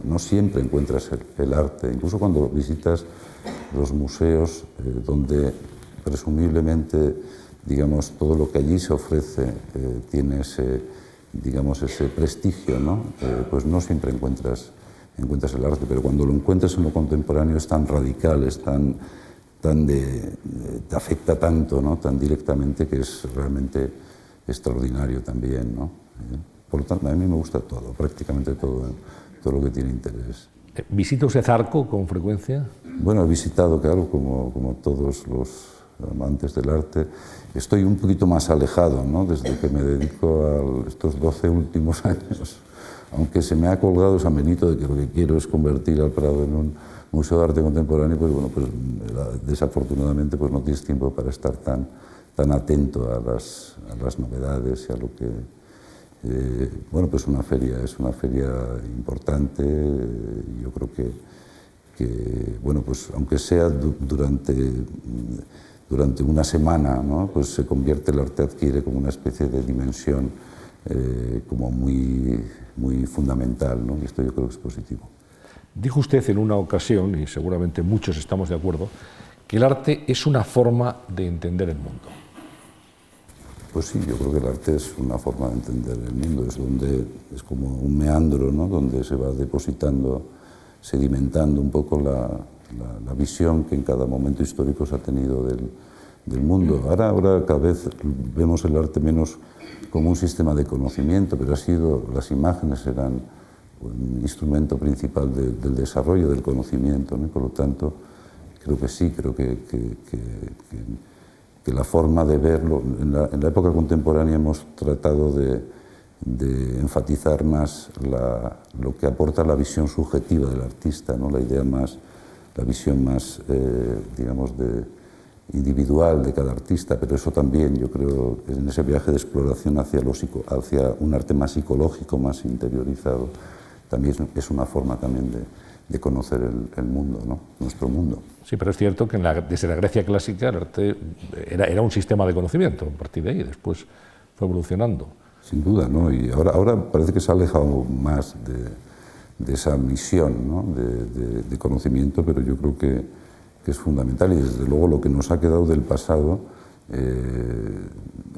no siempre encuentras el arte, incluso cuando visitas los museos donde presumiblemente, digamos, todo lo que allí se ofrece tiene ese prestigio, ¿no? Pues no siempre encuentras el arte, pero cuando lo encuentras en lo contemporáneo es tan radical, te afecta tanto, ¿no? Tan directamente, que es realmente extraordinario también, ¿no? Por lo tanto, a mí me gusta todo, prácticamente todo lo que tiene interés. ¿Visita usted Zarco con frecuencia? Bueno, he visitado, claro, como todos los amantes del arte. Estoy un poquito más alejado, ¿no? Desde que me dedico a estos 12 últimos años, aunque se me ha colgado San Benito de que lo que quiero es convertir al Prado en un museo de arte contemporáneo, pues bueno, pues desafortunadamente pues no tienes tiempo para estar tan atento a las novedades y a lo que... bueno, pues es una feria importante. Yo creo que bueno, pues aunque sea durante una semana, ¿no? Pues se convierte, el arte adquiere como una especie de dimensión como muy fundamental, ¿no? Y esto yo creo que es positivo. Dijo usted en una ocasión, y seguramente muchos estamos de acuerdo, que el arte es una forma de entender el mundo. Pues sí, yo creo que el arte es una forma de entender el mundo, es como un meandro, ¿no? Donde se va depositando, sedimentando un poco la visión que en cada momento histórico se ha tenido del mundo. Ahora cada vez vemos el arte menos como un sistema de conocimiento, pero las imágenes eran un instrumento principal del desarrollo del conocimiento, ¿no? Y por lo tanto, creo que sí, creo que la forma de verlo, en la época contemporánea hemos tratado de enfatizar más lo que aporta la visión subjetiva del artista, ¿no? La visión más, digamos, individual de cada artista, pero eso también, yo creo, en ese viaje de exploración hacia un arte más psicológico, más interiorizado, también es una forma también de conocer el mundo, ¿no? Nuestro mundo. Sí, pero es cierto que desde la Grecia clásica el arte era un sistema de conocimiento, a partir de ahí, después fue evolucionando. Sin duda, ¿no? Y ahora parece que se ha alejado más de esa misión, ¿no? de conocimiento, pero yo creo que es fundamental, y desde luego lo que nos ha quedado del pasado,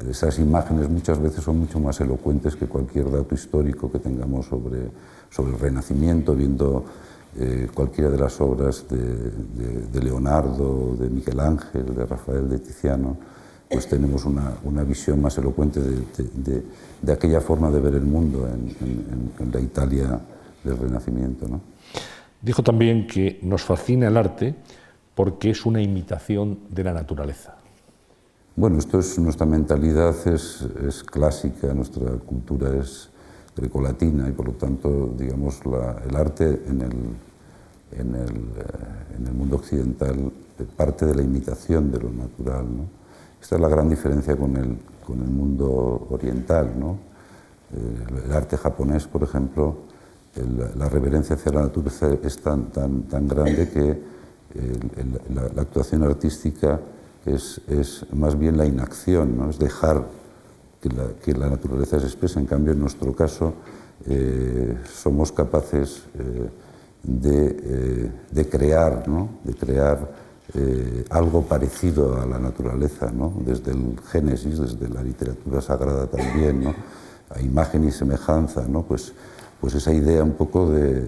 esas imágenes muchas veces son mucho más elocuentes que cualquier dato histórico que tengamos sobre el Renacimiento, viendo cualquiera de las obras de Leonardo, de Miguel Ángel, de Rafael, de Tiziano, pues tenemos una visión más elocuente de aquella forma de ver el mundo en la Italia del Renacimiento, ¿no? Dijo también que nos fascina el arte porque es una imitación de la naturaleza. Bueno, nuestra mentalidad es clásica, nuestra cultura es grecolatina y por lo tanto, digamos, el arte en el mundo occidental parte de la imitación de lo natural, ¿no? Esta es la gran diferencia con el mundo oriental, ¿no? El arte japonés, por ejemplo, la reverencia hacia la naturaleza es tan grande que la actuación artística es más bien la inacción, ¿no? Es dejar que la naturaleza se exprese. En cambio, en nuestro caso, somos capaces de crear, ¿no? De crear algo parecido a la naturaleza, ¿no? Desde el Génesis, desde la literatura sagrada también, ¿no? A imagen y semejanza, ¿no? Pues esa idea un poco de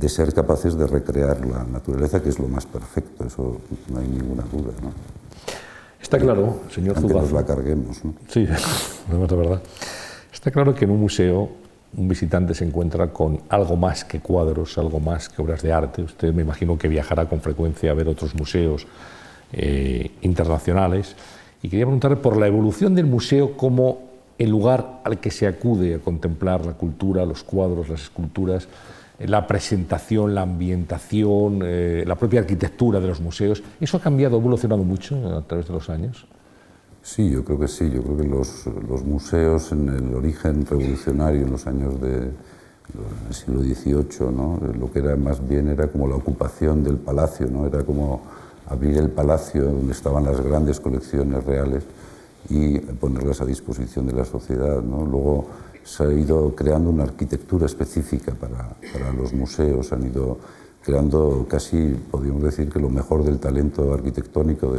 ser capaces de recrear la naturaleza, que es lo más perfecto, eso no hay ninguna duda, ¿no? Está claro, señor Zubazo. Aunque nos la carguemos, ¿no? Sí, no es verdad. Está claro que en un museo un visitante se encuentra con algo más que cuadros, algo más que obras de arte. Usted me imagino que viajará con frecuencia a ver otros museos internacionales. Y quería preguntarle por la evolución del museo como el lugar al que se acude a contemplar la cultura, los cuadros, las esculturas, la presentación, la ambientación, la propia arquitectura de los museos. ¿Eso ha cambiado, ha evolucionado mucho a través de los años? Sí, yo creo que sí. Yo creo que los museos en el origen revolucionario, en los años del siglo XVIII, ¿no? Lo que era más bien era como la ocupación del palacio, ¿no? Era como abrir el palacio donde estaban las grandes colecciones reales y ponerlas a disposición de la sociedad, ¿no? Luego se ha ido creando una arquitectura específica para los museos, han ido creando casi, podríamos decir, que lo mejor del talento arquitectónico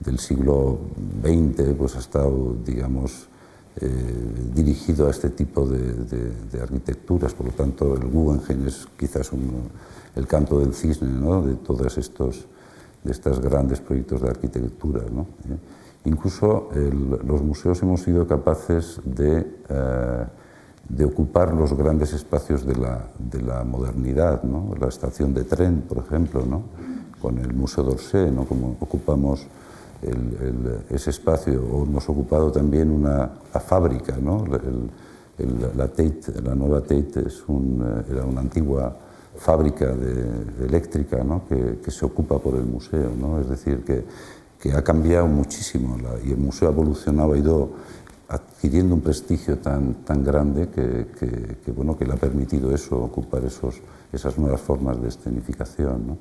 del siglo XX pues ha estado, digamos, dirigido a este tipo de arquitecturas. Por lo tanto, el Guggenheim es quizás el canto del cisne, ¿no? De todos estos grandes proyectos de arquitectura, ¿no? Incluso los museos hemos sido capaces de ocupar los grandes espacios de la modernidad, ¿no? La estación de tren, por ejemplo, ¿no? Con el Museo d'Orsay, ¿no? Como ocupamos ese espacio, o hemos ocupado también la fábrica, ¿no? La nueva Tate era una antigua fábrica eléctrica, ¿no? que se ocupa por el museo, ¿no? Es decir, que ha cambiado muchísimo y el museo ha evolucionado, ha ido adquiriendo un prestigio tan grande bueno, que le ha permitido ocupar esas nuevas formas de escenificación, ¿no?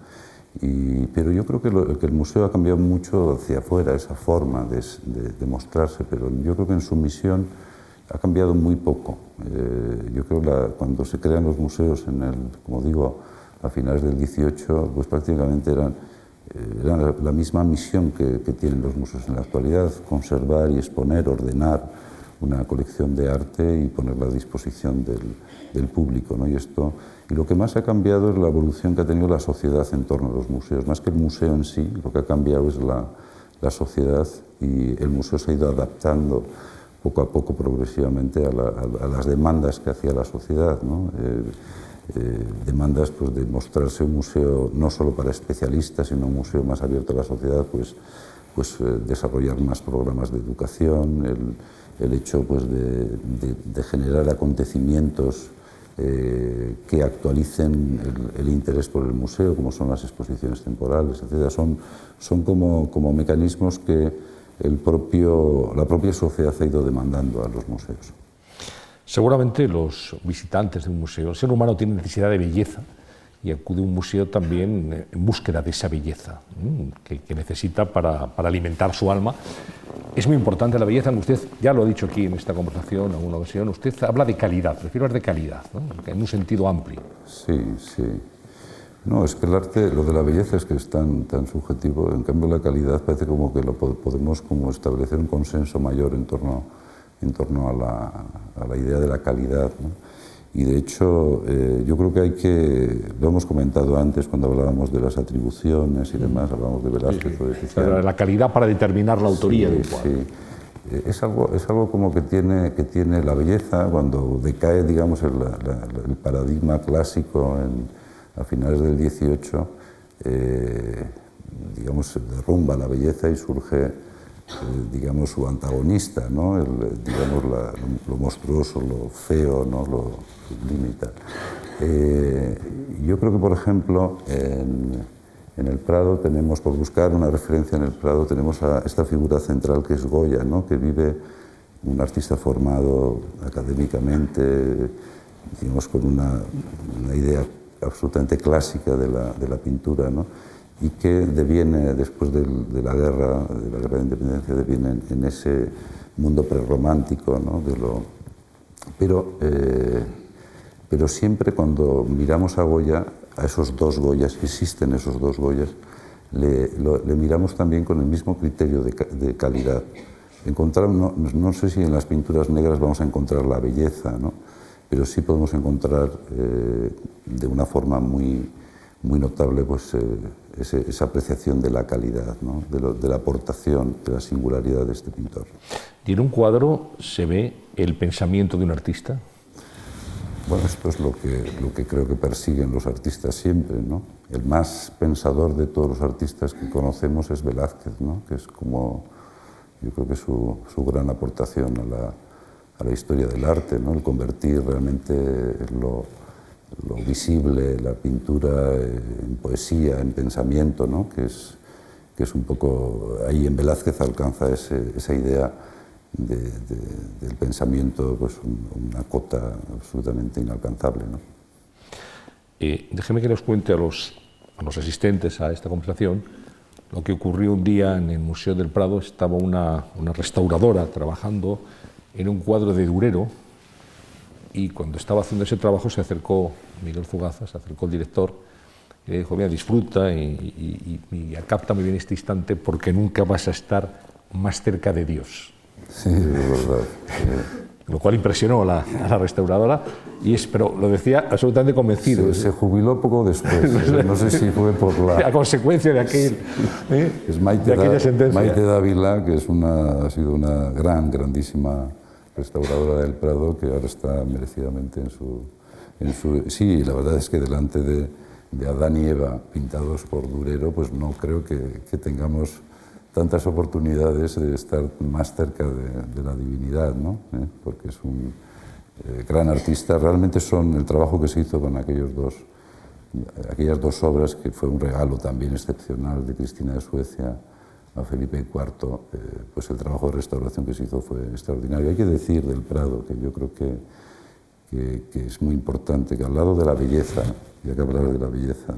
Pero yo creo que el museo ha cambiado mucho hacia afuera, esa forma de mostrarse, pero yo creo que en su misión ha cambiado muy poco. Yo creo que cuando se crean los museos, como digo, a finales del XVIII, pues prácticamente eran la misma misión que tienen los museos en la actualidad: conservar y exponer, ordenar una colección de arte y ponerla a disposición del público, ¿no? Y lo que más ha cambiado es la evolución que ha tenido la sociedad en torno a los museos. Más que el museo en sí, lo que ha cambiado es la sociedad, y el museo se ha ido adaptando poco a poco, progresivamente, a las demandas que hacía la sociedad, ¿no? Demandas pues, de mostrarse un museo no solo para especialistas, sino un museo más abierto a la sociedad, pues desarrollar más programas de educación, el hecho pues, de generar acontecimientos que actualicen el interés por el museo, como son las exposiciones temporales, etc. Son como mecanismos que la propia sociedad ha ido demandando a los museos. Seguramente los visitantes de un museo, el ser humano tiene necesidad de belleza y acude a un museo también en búsqueda de esa belleza que necesita para alimentar su alma. Es muy importante la belleza, aunque usted ya lo ha dicho aquí en esta conversación en alguna ocasión, usted habla de calidad, prefiero hablar de calidad, ¿no? En un sentido amplio. Sí, sí. No, es que el arte, lo de la belleza es que es tan subjetivo, en cambio la calidad parece como que podemos como establecer un consenso mayor en torno a la idea de la calidad, ¿no? Y de hecho, yo creo que lo hemos comentado antes cuando hablábamos de las atribuciones y demás, hablábamos de Velázquez o de Tiziano. La calidad para determinar la autoría de un cuadro. Sí. Es algo como que tiene la belleza cuando decae, digamos, el paradigma clásico a finales del XVIII, digamos, se derrumba la belleza y surge digamos, su antagonista, ¿no? Digamos, lo monstruoso, lo feo, ¿no? Lo sublime y tal. Yo creo que, por ejemplo, en el Prado tenemos, por buscar una referencia en el Prado, tenemos a esta figura central que es Goya, ¿no? Que vive un artista formado académicamente, digamos, con una idea absolutamente clásica de la pintura, ¿no? Y que deviene, después de la guerra de independencia, deviene en ese mundo prerromántico, ¿no? Pero siempre cuando miramos a Goya, a esos dos Goyas, existen esos dos Goyas, le miramos también con el mismo criterio de calidad. No sé si en las pinturas negras vamos a encontrar la belleza, ¿no? Pero sí podemos encontrar de una forma muy notable pues, esa apreciación de la calidad, ¿no? de la aportación, de la singularidad de este pintor. ¿Y en un cuadro se ve el pensamiento de un artista? Bueno, esto es lo que creo que persiguen los artistas siempre, ¿no? El más pensador de todos los artistas que conocemos es Velázquez, ¿no? Que es como, yo creo que su gran aportación a la historia del arte, ¿no? El convertir realmente lo visible, la pintura, en poesía, en pensamiento, ¿no? que es un poco, ahí en Velázquez alcanza esa idea del pensamiento, pues una cota absolutamente inalcanzable, ¿no? Déjeme que les cuente a los asistentes a esta conversación lo que ocurrió un día en el Museo del Prado. Estaba una restauradora trabajando en un cuadro de Durero, y cuando estaba haciendo ese trabajo se acercó Miguel Zugaza, se acercó el director y le dijo: mira, disfruta y capta muy bien este instante, porque nunca vas a estar más cerca de Dios. Sí, es verdad. Lo cual impresionó a la restauradora, pero lo decía absolutamente convencido. Se jubiló poco después, no sé si fue por a consecuencia de es aquella sentencia. Maite Dávila, que ha sido una grandísima restauradora del Prado, que ahora está merecidamente en su... Sí, la verdad es que delante de Adán y Eva pintados por Durero, pues no creo que tengamos tantas oportunidades de estar más cerca de la divinidad, ¿no? Porque es un gran artista. Realmente el trabajo que se hizo con aquellas dos obras, que fue un regalo también excepcional de Cristina de Suecia a Felipe IV, pues el trabajo de restauración que se hizo fue extraordinario. Hay que decir del Prado, que yo creo que es muy importante, que al lado de la belleza, ya que hablar de la belleza,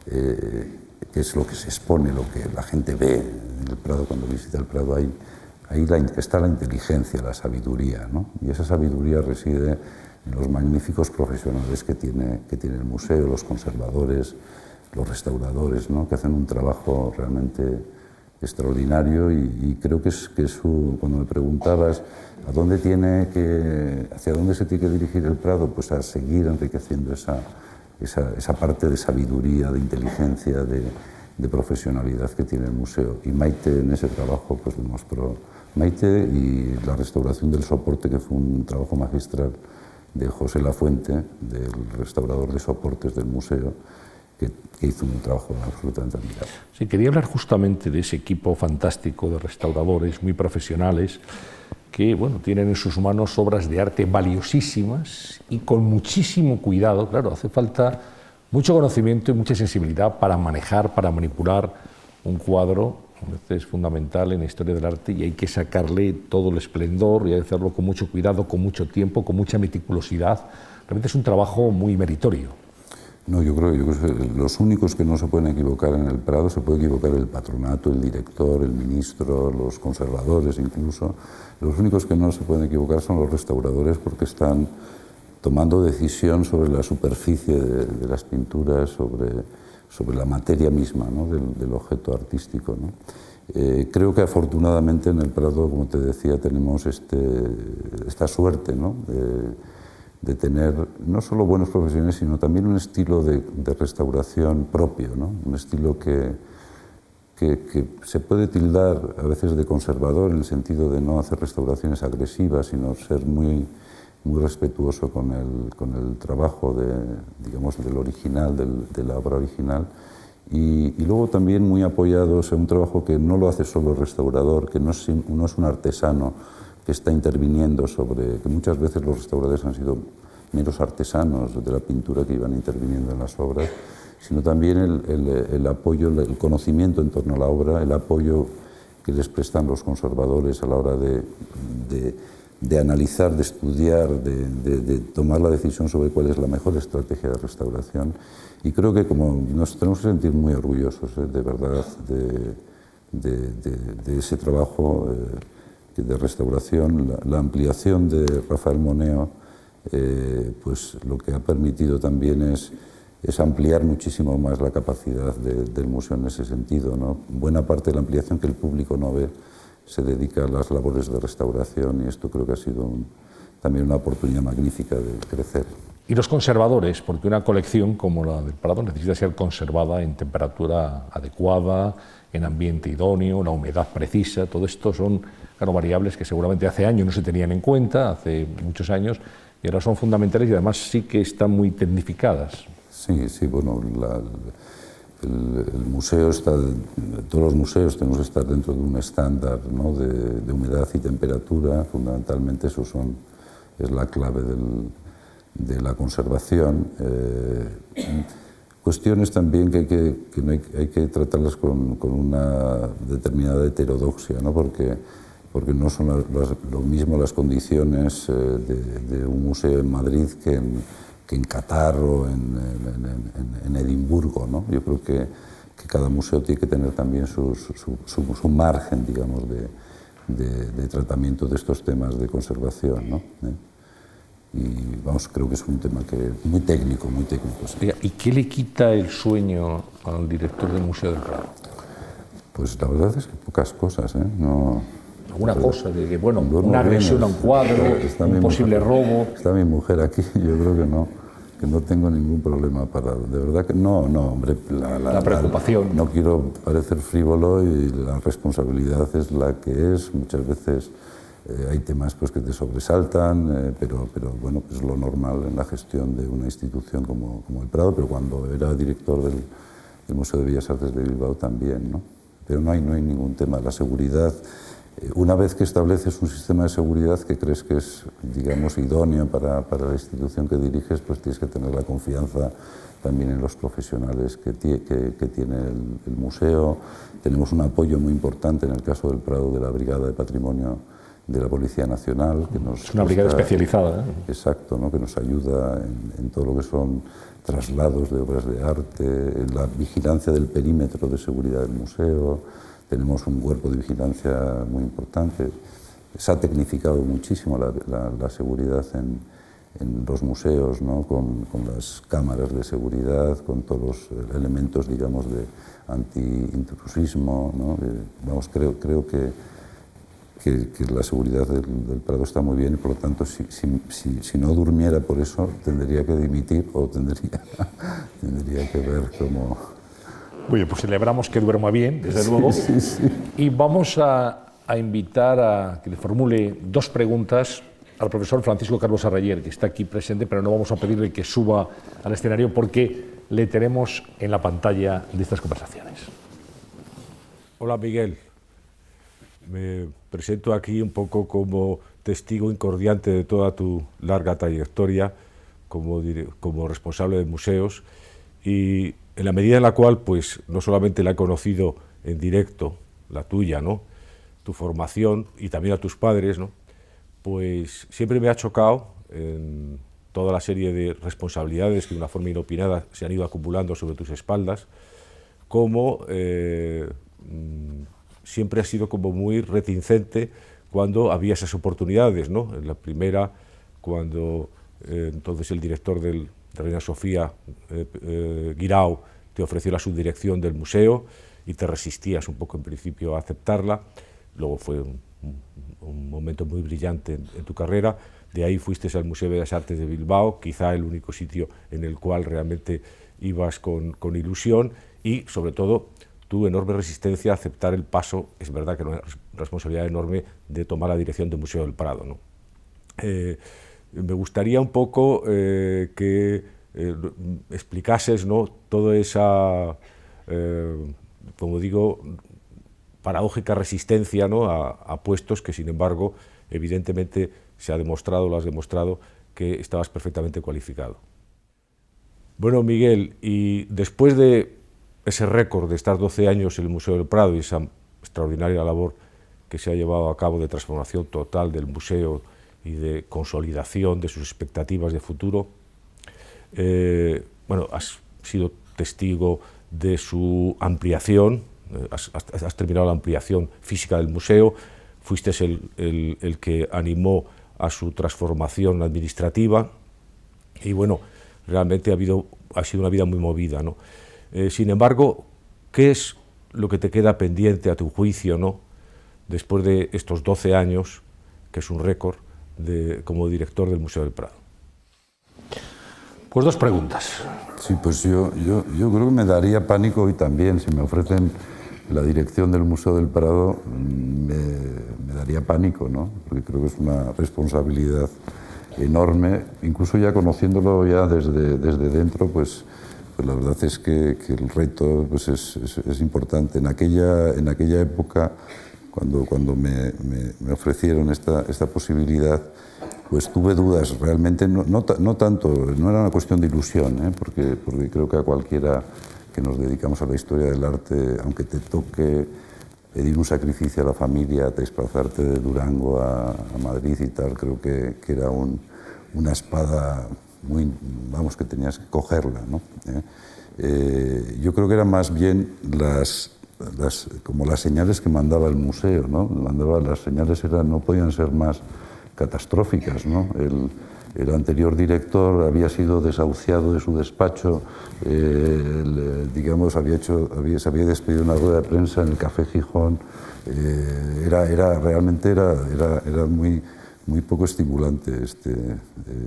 que es lo que se expone, lo que la gente ve en el Prado cuando visita el Prado, ahí está la inteligencia, la sabiduría, ¿no? Y esa sabiduría reside en los magníficos profesionales que tiene el museo, los conservadores, los restauradores, ¿no? Que hacen un trabajo realmente extraordinario, y creo que cuando me preguntabas hacia dónde se tiene que dirigir el Prado, pues a seguir enriqueciendo esa parte de sabiduría, de inteligencia, de profesionalidad que tiene el museo. Y Maite en ese trabajo pues demostró, Maite, y la restauración del soporte, que fue un trabajo magistral de José Lafuente, del restaurador de soportes del museo, que hizo un trabajo absolutamente admirable. Sí, quería hablar justamente de ese equipo fantástico de restauradores muy profesionales que, bueno, tienen en sus manos obras de arte valiosísimas y con muchísimo cuidado. Claro, hace falta mucho conocimiento y mucha sensibilidad para manejar, para manipular un cuadro. A veces es fundamental en la historia del arte, y hay que sacarle todo el esplendor y hay que hacerlo con mucho cuidado, con mucho tiempo, con mucha meticulosidad. Realmente es un trabajo muy meritorio. No, yo creo que los únicos que no se pueden equivocar en el Prado, se puede equivocar el patronato, el director, el ministro, los conservadores incluso. Los únicos que no se pueden equivocar son los restauradores, porque están tomando decisión sobre la superficie de las pinturas, sobre la materia misma, ¿no? del objeto artístico, ¿no? Creo que afortunadamente en el Prado, como te decía, tenemos esta suerte, ¿no? de tener no solo buenos profesionales, sino también un estilo de restauración propio, ¿no? Un estilo que se puede tildar a veces de conservador, en el sentido de no hacer restauraciones agresivas, sino ser muy respetuoso con el trabajo del original, de la obra original, y luego también muy apoyados en un trabajo que no lo hace solo el restaurador, que no es un artesano que está interviniendo que muchas veces los restauradores han sido meros artesanos de la pintura que iban interviniendo en las obras, sino también el apoyo, el conocimiento en torno a la obra, el apoyo que les prestan los conservadores a la hora de analizar, de estudiar, de tomar la decisión sobre cuál es la mejor estrategia de restauración. Y creo que como nos tenemos que sentir muy orgullosos, de verdad, de ese trabajo de restauración. La ampliación de Rafael Moneo, pues lo que ha permitido también es ampliar muchísimo más la capacidad del museo en ese sentido, ¿no? Buena parte de la ampliación que el público no ve se dedica a las labores de restauración, y esto creo que ha sido también una oportunidad magnífica de crecer. Y los conservadores, porque una colección como la del Prado necesita ser conservada en temperatura adecuada, en ambiente idóneo, la humedad precisa. Todo esto son, claro, variables que seguramente hace años no se tenían en cuenta, hace muchos años, y ahora son fundamentales, y además sí que están muy tecnificadas. Sí, bueno, el museo está, todos los museos tenemos que estar dentro de un estándar, ¿no?, de humedad y temperatura. Fundamentalmente eso es la clave de la conservación. Cuestiones también que hay que tratarlas con una determinada heterodoxia, ¿no?, porque no son lo mismo las condiciones de un museo en Madrid que en Qatar o en Edimburgo, ¿no? Yo creo que cada museo tiene que tener también su margen, digamos, de tratamiento de estos temas de conservación, ¿no? Y vamos, creo que es un tema muy técnico, muy técnico. Sí. ¿Y qué le quita el sueño al director del Museo del Prado? Pues la verdad es que pocas cosas, ¿eh? No, alguna cosa, de que, bueno, una agresión a un cuadro, un posible robo. Está mi mujer aquí, yo creo que no tengo ningún problema para... De verdad que no, hombre... La preocupación. No quiero parecer frívolo y la responsabilidad es la que es. Muchas veces hay temas pues, que te sobresaltan, pero bueno, es lo normal en la gestión de una institución como el Prado, pero cuando era director del Museo de Bellas Artes de Bilbao también, ¿no? Pero no hay ningún tema. La seguridad... Una vez que estableces un sistema de seguridad que crees que es, digamos, idóneo para la institución que diriges, pues tienes que tener la confianza también en los profesionales que tiene el museo. Tenemos un apoyo muy importante en el caso del Prado de la Brigada de Patrimonio de la Policía Nacional. Es una brigada especializada, ¿eh? Exacto, ¿no?, que nos ayuda en todo lo que son traslados de obras de arte, en la vigilancia del perímetro de seguridad del museo. Tenemos un cuerpo de vigilancia muy importante. Se ha tecnificado muchísimo la seguridad en los museos, ¿no?, con las cámaras de seguridad, con todos los elementos, digamos, de anti-intrusismo, ¿no? Vamos, creo que la seguridad del Prado está muy bien y, por lo tanto, si no durmiera por eso, tendría que dimitir o tendría que ver cómo... Oye, pues celebramos que duerma bien, desde luego. Sí. Y vamos a invitar a que le formule dos preguntas al profesor Francisco Calvo Sarrayer, que está aquí presente, pero no vamos a pedirle que suba al escenario porque le tenemos en la pantalla de estas conversaciones. Hola, Miguel. Me presento aquí un poco como testigo incordiante de toda tu larga trayectoria como responsable de museos, y en la medida en la cual, pues, no solamente la he conocido en directo, la tuya, ¿no?, tu formación, y también a tus padres, ¿no?, pues siempre me ha chocado en toda la serie de responsabilidades que de una forma inopinada se han ido acumulando sobre tus espaldas, cómo siempre has sido como muy reticente cuando había esas oportunidades, ¿no? En la primera, cuando entonces el director de Reina Sofía, Guirao, te ofreció la subdirección del museo y te resistías un poco en principio a aceptarla. Luego fue un momento muy brillante en tu carrera. De ahí fuiste al Museo de Bellas Artes de Bilbao, quizá el único sitio en el cual realmente ibas con ilusión, y sobre todo tu enorme resistencia a aceptar el paso, es verdad que era una responsabilidad enorme, de tomar la dirección del Museo del Prado, ¿no? Me gustaría un poco que explicases, ¿no?, toda esa, como digo, paradójica resistencia, ¿no?, a puestos que, sin embargo, evidentemente lo has demostrado que estabas perfectamente cualificado. Bueno, Miguel, y después de ese récord de estar 12 años en el Museo del Prado y esa extraordinaria labor que se ha llevado a cabo de transformación total del museo y de consolidación de sus expectativas de futuro, bueno, has sido testigo de su ampliación, has terminado la ampliación física del museo, fuiste el que animó a su transformación administrativa, y bueno, realmente ha sido una vida muy movida, ¿no? Sin embargo, ¿qué es lo que te queda pendiente a tu juicio, ¿no?, después de estos 12 años, que es un récord, como director del Museo del Prado? Pues dos preguntas. Sí, pues yo creo que me daría pánico hoy también. Si me ofrecen la dirección del Museo del Prado, me daría pánico, ¿no? Porque creo que es una responsabilidad enorme, incluso ya conociéndolo ya desde dentro, pues pues la verdad es que el reto pues es importante. En aquella época, cuando me ofrecieron esta posibilidad, pues tuve dudas. Realmente no tanto, no era una cuestión de ilusión, porque creo que a cualquiera que nos dedicamos a la historia del arte, aunque te toque pedir un sacrificio a la familia, desplazarte de Durango a Madrid y tal, creo que era una espada muy, vamos, que tenías que cogerla, ¿no? Yo creo que eran más bien como las señales que mandaba el museo, ¿no? Las señales no podían ser más catastróficas, ¿no? El anterior director había sido desahuciado de su despacho, digamos, se había despedido una rueda de prensa en el Café Gijón. Realmente era muy poco estimulante.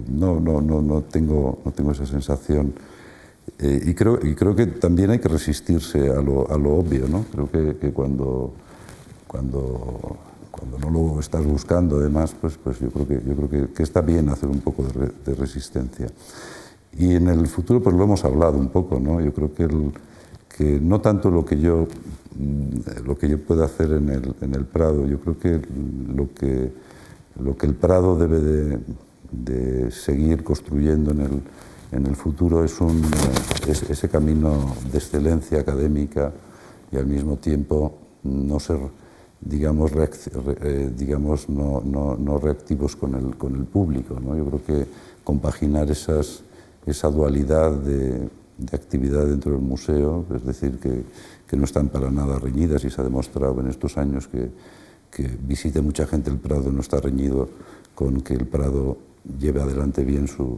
No tengo esa sensación. Y creo que también hay que resistirse a lo obvio, ¿no? Creo que cuando no lo estás buscando, además, pues yo creo que está bien hacer un poco de resistencia. Y en el futuro pues lo hemos hablado un poco, ¿no? Yo creo que no tanto lo que yo pueda hacer en el Prado. Yo creo que lo que el Prado debe de seguir construyendo en el futuro es ese camino de excelencia académica y al mismo tiempo no ser, digamos, no reactivos con el público, ¿no? Yo creo que compaginar esa dualidad de actividad dentro del museo, es decir, que no están para nada reñidas, y se ha demostrado en estos años que visite mucha gente el Prado, no está reñido con que el Prado lleve adelante bien su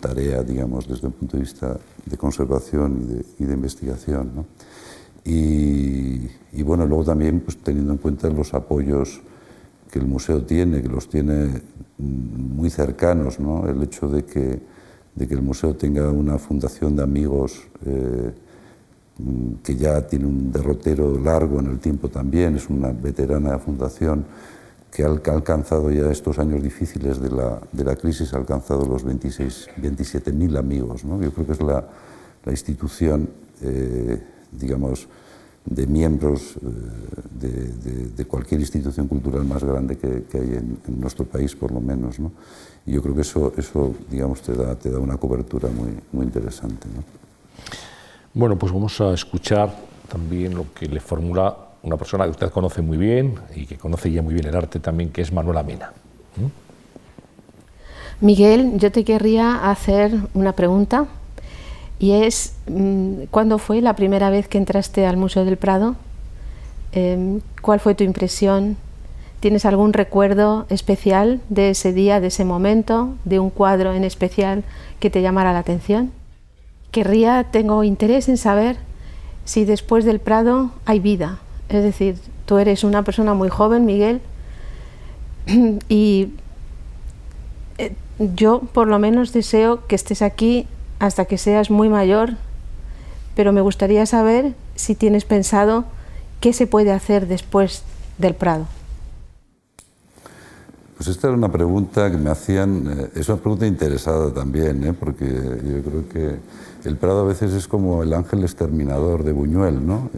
tarea, digamos, desde el punto de vista de conservación y de investigación, ¿no? Y bueno, luego también pues, teniendo en cuenta los apoyos que el museo tiene, que los tiene muy cercanos, ¿no? El hecho de que el museo tenga una fundación de amigos que ya tiene un derrotero largo en el tiempo también, es una veterana fundación que ha alcanzado ya estos años difíciles de la crisis, ha alcanzado los 27.000 amigos, ¿no? Yo creo que es la institución, digamos, de miembros de cualquier institución cultural más grande que hay en nuestro país, por lo menos, ¿no? Y yo creo que eso digamos, te da una cobertura muy interesante, ¿no? Bueno, pues vamos a escuchar también lo que le formula una persona que usted conoce muy bien y que conoce ya muy bien el arte también, que es Manuela Mena. Miguel, yo te querría hacer una pregunta, y es, ¿cuándo fue la primera vez que entraste al Museo del Prado? ¿Cuál fue tu impresión? ¿Tienes algún recuerdo especial de ese día, de ese momento, de un cuadro en especial que te llamara la atención? Tengo interés en saber si después del Prado hay vida. Es decir, tú eres una persona muy joven, Miguel, y yo por lo menos deseo que estés aquí hasta que seas muy mayor, pero me gustaría saber si tienes pensado qué se puede hacer después del Prado. Pues esta era una pregunta que me hacían, es una pregunta interesada también, porque yo creo que el Prado a veces es como el ángel exterminador de Buñuel, ¿no?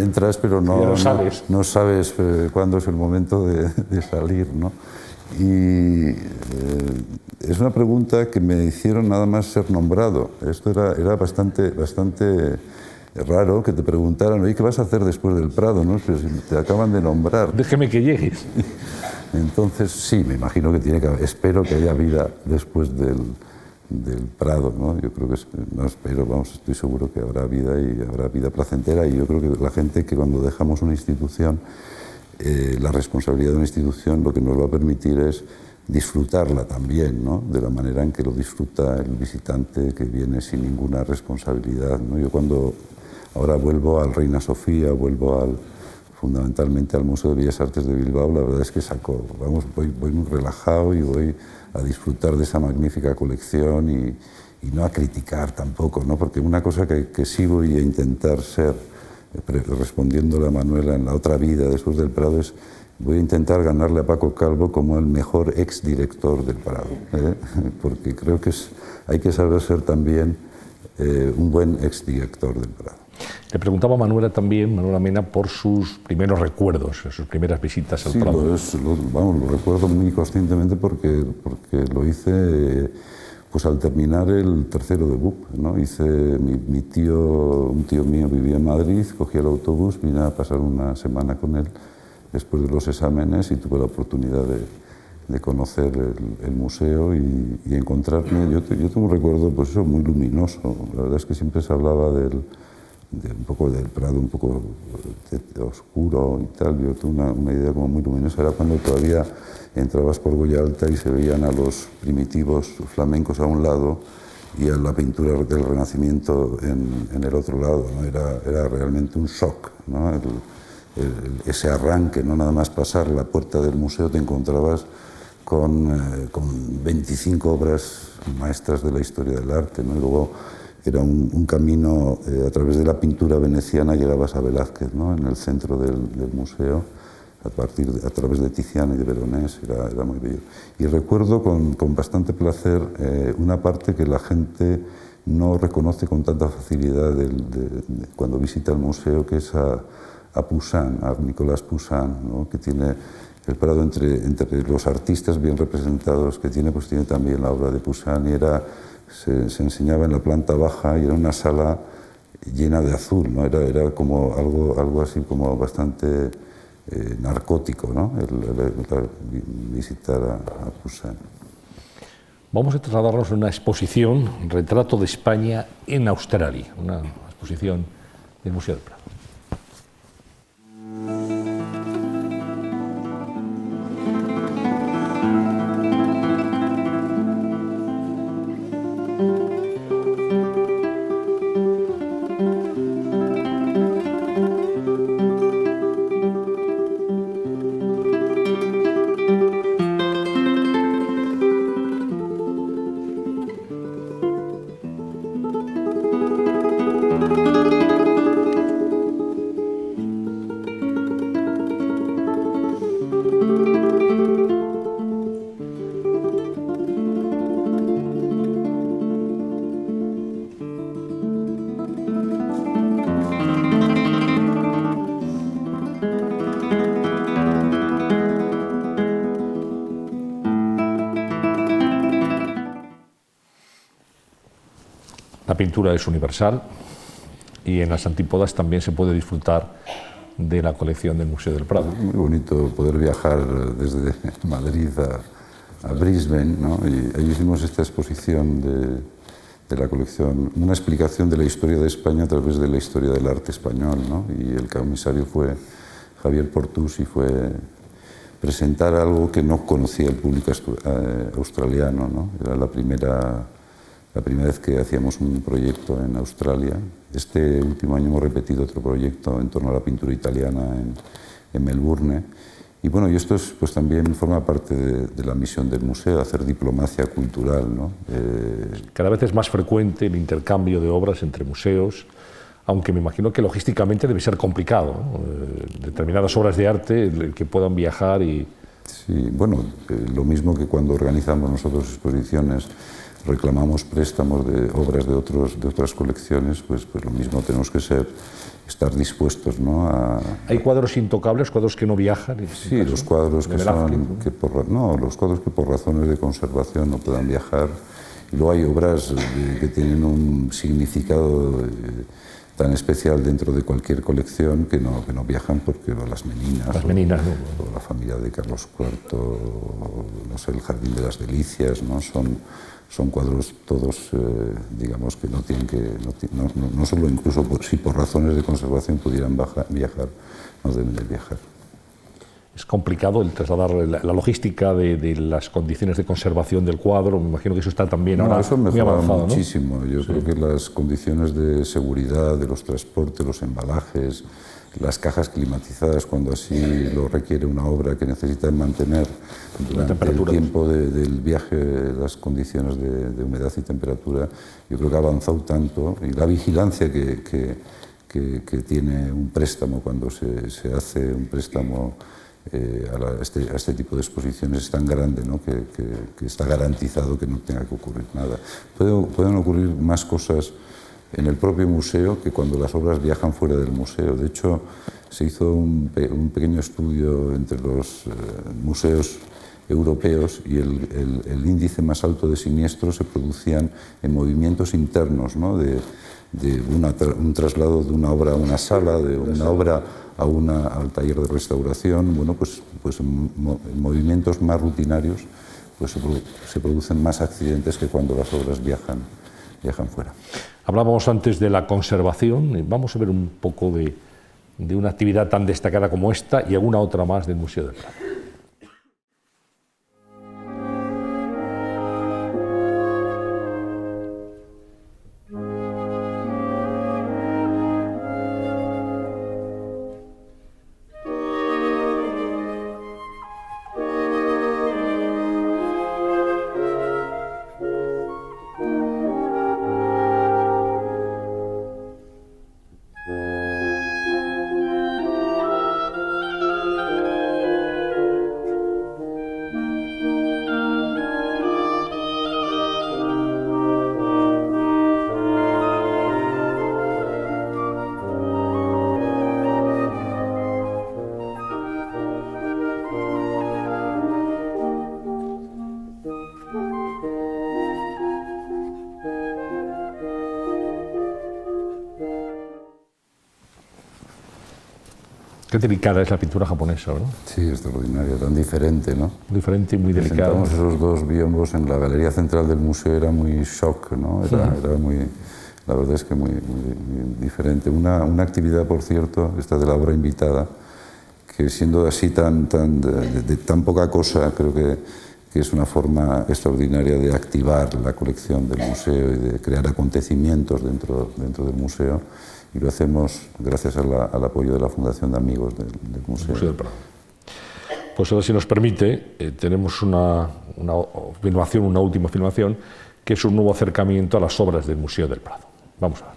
Entras pero no sabes cuándo es el momento de salir, ¿no? Y es una pregunta que me hicieron nada más ser nombrado. Esto era bastante raro que te preguntaran, oye, ¿qué vas a hacer después del Prado, no? Pero si te acaban de nombrar. Déjeme que llegues. Entonces, sí, me imagino que espero que haya vida después del Prado, ¿no? Yo creo que no espero, vamos, estoy seguro que habrá vida, y habrá vida placentera, y yo creo que la gente, que cuando dejamos una institución, la responsabilidad de una institución lo que nos va a permitir es disfrutarla también, ¿no? De la manera en que lo disfruta el visitante que viene sin ninguna responsabilidad, ¿no? Yo cuando ahora vuelvo al Reina Sofía, fundamentalmente al Museo de Bellas Artes de Bilbao, la verdad es que voy muy relajado y voy a disfrutar de esa magnífica colección y no a criticar tampoco, ¿no? Porque una cosa que sí voy a intentar ser, respondiéndole a Manuela en la otra vida después del Prado, es voy a intentar ganarle a Paco Calvo como el mejor exdirector del Prado, porque creo que hay que saber ser también un buen exdirector del Prado. Le preguntaba a Manuela Mena, por sus primeros recuerdos, sus primeras visitas al Prado. Lo recuerdo muy conscientemente porque lo hice pues al terminar el tercero de BUP, ¿no? Un tío mío vivía en Madrid, cogí el autobús, vine a pasar una semana con él después de los exámenes y tuve la oportunidad de conocer el museo y encontrarme. Yo tengo un recuerdo pues eso, muy luminoso. La verdad es que siempre se hablaba un poco del Prado, un poco oscuro y tal. Yo tuve una idea como muy luminosa. Era cuando todavía entrabas por Goya Alta y se veían a los primitivos flamencos a un lado y a la pintura del Renacimiento en el otro lado, ¿no? Era realmente un shock, ¿no? Ese arranque, no nada más pasar la puerta del museo, te encontrabas con 25 obras maestras de la historia del arte, ¿no? Y luego era un camino a través de la pintura veneciana, llegabas a Velázquez, ¿no? En el centro del museo, a través de Tiziano y de Veronés, era muy bello. Y recuerdo con bastante placer una parte que la gente no reconoce con tanta facilidad cuando visita el museo, que es a Poussin, a Nicolas Poussin, ¿no? Que tiene el Prado entre los artistas bien representados que tiene, pues tiene también la obra de Poussin, y se enseñaba en la planta baja y era una sala llena de azul, ¿no? Era como algo así como bastante narcótico, ¿no? Visitar a Poussin. Vamos a trasladarnos a una exposición, Retrato de España en Australia, una exposición del Museo del Prado. La pintura es universal y en las antípodas también se puede disfrutar de la colección del Museo del Prado. Muy bonito poder viajar desde Madrid a Brisbane, ¿no? Y ahí hicimos esta exposición de la colección, una explicación de la historia de España a través de la historia del arte español, ¿no? Y el comisario fue Javier Portús y fue presentar algo que no conocía el público australiano, ¿no? Era la primera vez que hacíamos un proyecto en Australia. Este último año hemos repetido otro proyecto en torno a la pintura italiana en Melbourne. Y bueno, y esto es, pues también forma parte de la misión del museo, hacer diplomacia cultural, ¿no? Cada vez es más frecuente el intercambio de obras entre museos, aunque me imagino que logísticamente debe ser complicado, ¿no? Determinadas obras de arte, el que puedan viajar y... Sí, bueno, lo mismo que cuando organizamos nosotros exposiciones, reclamamos préstamos de obras de otras colecciones, pues lo mismo tenemos que estar dispuestos, ¿no? ¿Hay cuadros intocables, cuadros que no viajan? Sí, los cuadros los cuadros que por razones de conservación no puedan viajar. Y luego hay obras que tienen un significado tan especial dentro de cualquier colección que no viajan, porque las Meninas, o la familia de Carlos IV, no sé, el Jardín de las Delicias, ¿no? Son cuadros todos, digamos, que no tienen no solo incluso si por razones de conservación pudieran viajar, no deben de viajar. Es complicado el trasladar la logística de las condiciones de conservación del cuadro. Me imagino que eso está también ahora eso muy avanzado, muchísimo. ¿no? Yo creo que las condiciones de seguridad de los transportes, los embalajes, las cajas climatizadas, cuando así lo requiere una obra que necesita mantener durante el tiempo del viaje las condiciones de humedad y temperatura, yo creo que ha avanzado tanto. Y la vigilancia que tiene un préstamo cuando se hace un préstamo a este tipo de exposiciones es tan grande, ¿no? que está garantizado que no tenga que ocurrir nada. Pueden ocurrir más cosas en el propio museo que cuando las obras viajan fuera del museo. De hecho, se hizo un pequeño estudio entre los museos europeos y el índice más alto de siniestros se producían en movimientos internos, ¿no? de un traslado de una obra a una sala, de una obra al taller de restauración. Bueno, pues en movimientos más rutinarios pues se producen más accidentes que cuando las obras viajan fuera. Hablábamos antes de la conservación, vamos a ver un poco de una actividad tan destacada como esta y alguna otra más del Museo del Prado. Qué delicada es la pintura japonesa, ¿no? Sí, extraordinaria, tan diferente, ¿no? Diferente y muy delicada. Presentamos esos dos biombos en la galería central del museo, era muy shock, ¿no? Era muy, la verdad es que muy diferente. Una actividad, por cierto, esta de la obra invitada, que siendo así de tan poca cosa, creo que es una forma extraordinaria de activar la colección del museo y de crear acontecimientos dentro del museo. Y lo hacemos gracias al apoyo de la Fundación de Amigos del Museo del Prado. Pues ahora, si nos permite, tenemos una última filmación, que es un nuevo acercamiento a las obras del Museo del Prado. Vamos a ver.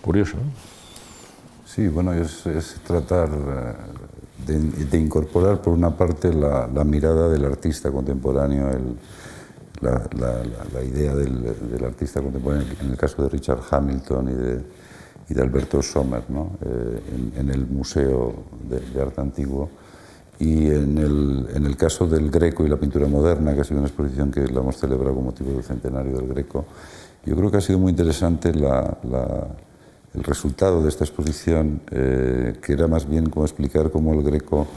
Curioso, ¿no? Sí, bueno, es tratar de incorporar por una parte la mirada del artista contemporáneo, la idea del artista contemporáneo, en el caso de Richard Hamilton y de Alberto Sommer, ¿no? En el Museo de Arte Antiguo, y en el caso del Greco y la pintura moderna, que ha sido una exposición que la hemos celebrado con motivo del centenario del Greco. Yo creo que ha sido muy interesante el resultado de esta exposición, que era más bien como explicar cómo el Greco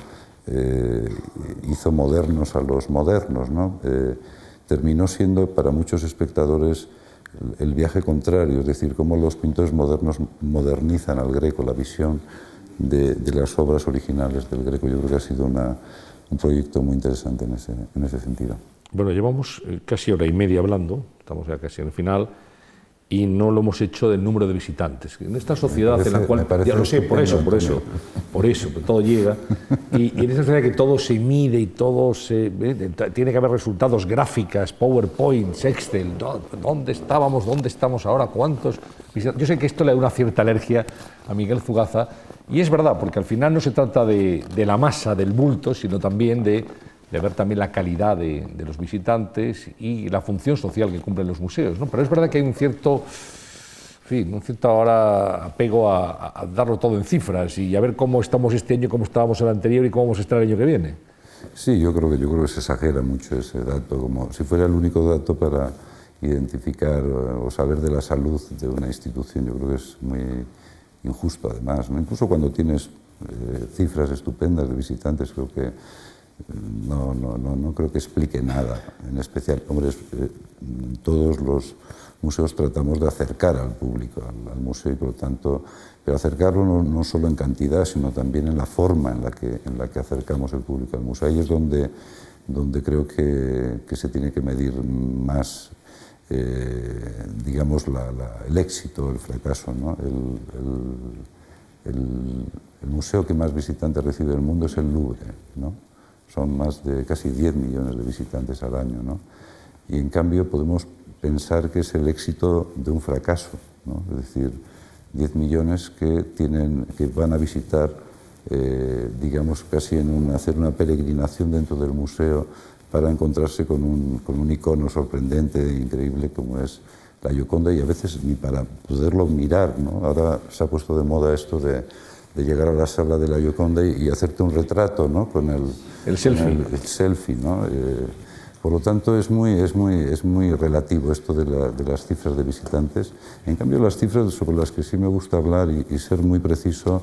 hizo modernos a los modernos, ¿no? Terminó siendo para muchos espectadores el viaje contrario, es decir, cómo los pintores modernos modernizan al Greco, la visión de las obras originales del Greco. Yo creo que ha sido un proyecto muy interesante en ese sentido. Bueno, llevamos casi hora y media hablando, estamos ya casi en el final, y no lo hemos hecho del número de visitantes. En esta sociedad en la cual... parece Ya lo sé, por eso, estupendo, pero todo llega. Y en esa sociedad que todo se mide y todo tiene que haber resultados, gráficas, PowerPoints, Excel, ¿dónde estábamos, dónde estamos ahora, cuántos visitantes? Yo sé que esto le da una cierta alergia a Miguel Zugaza, y es verdad, porque al final no se trata de la masa, del bulto, sino también de ver también la calidad de los visitantes y la función social que cumplen los museos, ¿no? Pero es verdad que hay un cierto ahora apego a darlo todo en cifras y a ver cómo estamos este año, cómo estábamos el anterior y cómo vamos a estar el año que viene. Sí, yo creo que se exagera mucho ese dato, como si fuera el único dato para identificar o saber de la salud de una institución. Yo creo que es muy injusto, además, ¿no? Incluso cuando tienes cifras estupendas de visitantes, creo que no creo que explique nada en especial. Hombre, todos los museos tratamos de acercar al público al museo y por lo tanto, pero acercarlo no solo en cantidad, sino también en la forma en la que acercamos el público al museo. Ahí es donde creo que se tiene que medir más, digamos, el éxito, el fracaso, ¿no? El museo que más visitantes recibe del mundo es el Louvre, ¿no? Son más de casi 10 millones de visitantes al año, ¿no? Y en cambio podemos pensar que es el éxito de un fracaso, ¿no? Es decir, 10 millones que van a visitar, digamos, casi hacer una peregrinación dentro del museo para encontrarse con un icono sorprendente e increíble como es la Gioconda, y a veces ni para poderlo mirar, ¿no? Ahora se ha puesto de moda esto de llegar a la sala de la Gioconda y hacerte un retrato, ¿no? Con el selfie. El selfie, ¿no? Por lo tanto, es muy relativo esto de las cifras de visitantes. En cambio, las cifras sobre las que sí me gusta hablar y ser muy preciso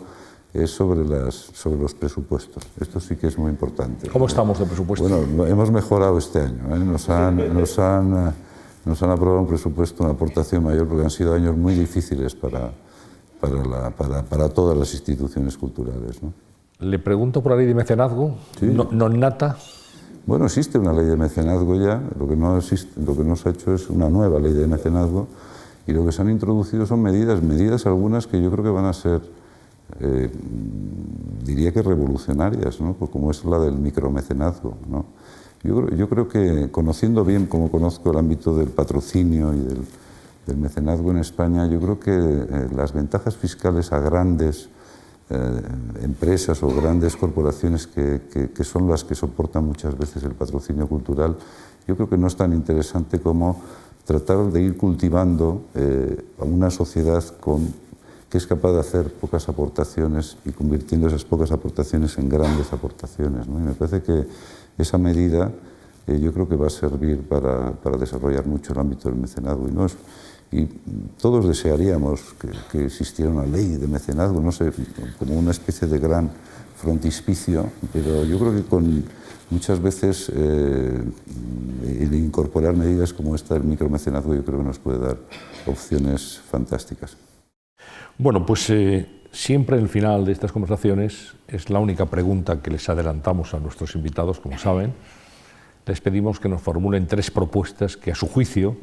es sobre los presupuestos. Esto sí que es muy importante. ¿Cómo estamos de presupuesto? Bueno, hemos mejorado este año, ¿eh? Nos han aprobado un presupuesto, una aportación mayor, porque han sido años muy difíciles para todas las instituciones culturales, ¿no? Le pregunto por la ley de mecenazgo, sí. ¿Non nata? Bueno, existe una ley de mecenazgo ya, lo que no se ha hecho es una nueva ley de mecenazgo, y lo que se han introducido son medidas algunas que yo creo que van a ser, diría que revolucionarias, ¿no? Como es la del micromecenazgo, ¿no? Yo creo que, conociendo bien como conozco el ámbito del patrocinio y del mecenazgo en España, yo creo que las ventajas fiscales a grandes empresas o grandes corporaciones que son las que soportan muchas veces el patrocinio cultural, yo creo que no es tan interesante como tratar de ir cultivando a una sociedad que es capaz de hacer pocas aportaciones y convirtiendo esas pocas aportaciones en grandes aportaciones, ¿no? Y me parece que esa medida yo creo que va a servir para desarrollar mucho el ámbito del mecenazgo. Y todos desearíamos que existiera una ley de mecenazgo, no sé, como una especie de gran frontispicio, pero yo creo que muchas veces incorporar medidas como esta del micromecenazgo yo creo que nos puede dar opciones fantásticas. Bueno, pues siempre en el final de estas conversaciones es la única pregunta que les adelantamos a nuestros invitados, como saben. Les pedimos que nos formulen 3 propuestas que a su juicio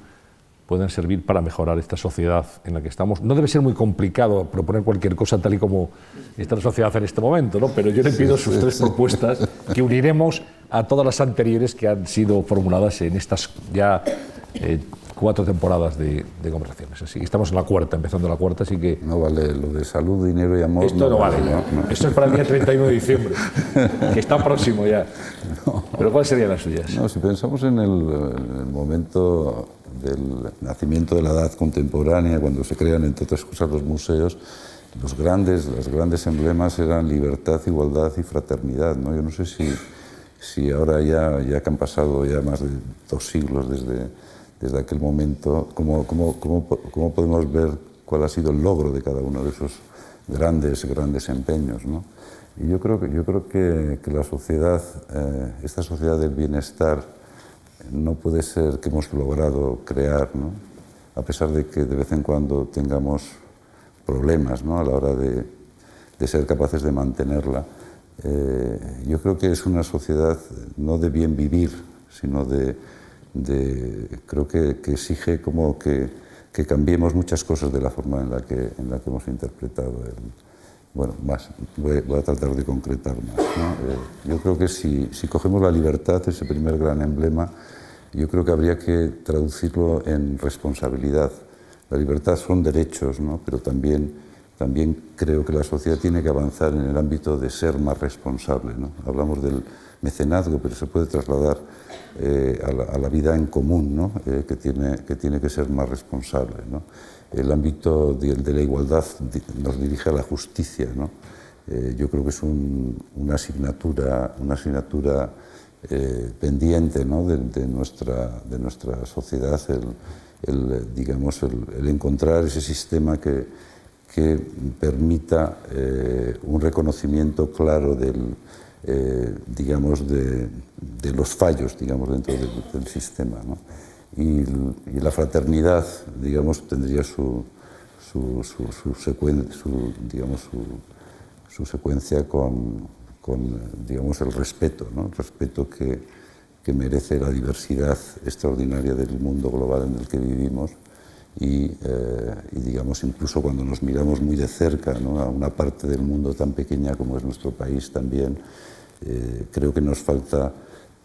puedan servir para mejorar esta sociedad en la que estamos. No debe ser muy complicado proponer cualquier cosa tal y como está la sociedad en este momento, ¿no? Pero yo le pido sus 3 propuestas que uniremos a todas las anteriores que han sido formuladas en estas ya 4 temporadas de conversaciones. Así, estamos en la 4ª, empezando la 4ª, así que... No vale lo de salud, dinero y amor. Esto no vale. No. Esto es para el día 31 de diciembre, que está próximo ya. No. ¿Pero cuáles serían las suyas? No, si pensamos en el momento del nacimiento de la edad contemporánea, cuando se crean, entre otras cosas, los museos, los grandes emblemas eran libertad, igualdad y fraternidad, ¿no? Yo no sé si ahora ya que han pasado ya más de 2 siglos desde aquel momento, ¿cómo podemos ver cuál ha sido el logro de cada uno de esos grandes empeños, ¿no? Y yo creo que la sociedad, esta sociedad del bienestar, no puede ser que hemos logrado crear, ¿no? A pesar de que de vez en cuando tengamos problemas, ¿no? A la hora de ser capaces de mantenerla. Yo creo que es una sociedad no de bien vivir, sino creo que exige como que que cambiemos muchas cosas de la forma en la que hemos interpretado bueno, voy a tratar de concretar más, ¿no? Yo creo que si cogemos la libertad, ese primer gran emblema, yo creo que habría que traducirlo en responsabilidad. La libertad son derechos, ¿no? Pero también creo que la sociedad tiene que avanzar en el ámbito de ser más responsable, ¿no? Hablamos del mecenazgo, pero se puede trasladar a la vida en común, ¿no? Que tiene que ser más responsable, ¿no? El ámbito de la igualdad nos dirige a la justicia, ¿no? Yo creo que es una asignatura pendiente, ¿no? de nuestra sociedad, el encontrar ese sistema que permita un reconocimiento claro de los fallos, dentro del sistema, ¿no? Y la fraternidad, tendría su secuencia con el respeto, ¿no? El respeto que merece la diversidad extraordinaria del mundo global en el que vivimos y incluso cuando nos miramos muy de cerca, ¿no? A una parte del mundo tan pequeña como es nuestro país también, creo que nos falta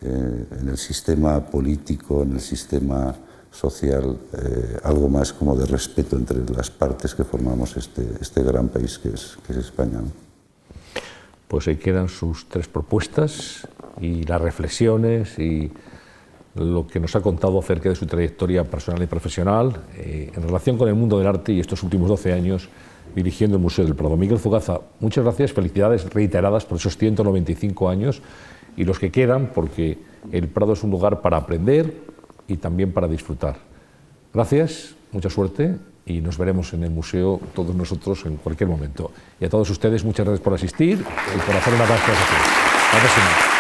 en el sistema político, en el sistema social, algo más como de respeto entre las partes que formamos este gran país que es España, ¿no? Pues ahí quedan sus 3 propuestas y las reflexiones y lo que nos ha contado acerca de su trayectoria personal y profesional en relación con el mundo del arte y estos últimos 12 años dirigiendo el Museo del Prado. Miguel Zugaza, muchas gracias, felicidades reiteradas por esos 195 años y los que quedan, porque el Prado es un lugar para aprender y también para disfrutar. Gracias, mucha suerte y nos veremos en el museo todos nosotros en cualquier momento. Y a todos ustedes, muchas gracias por asistir y por hacer una gran exposición. Hasta la próxima.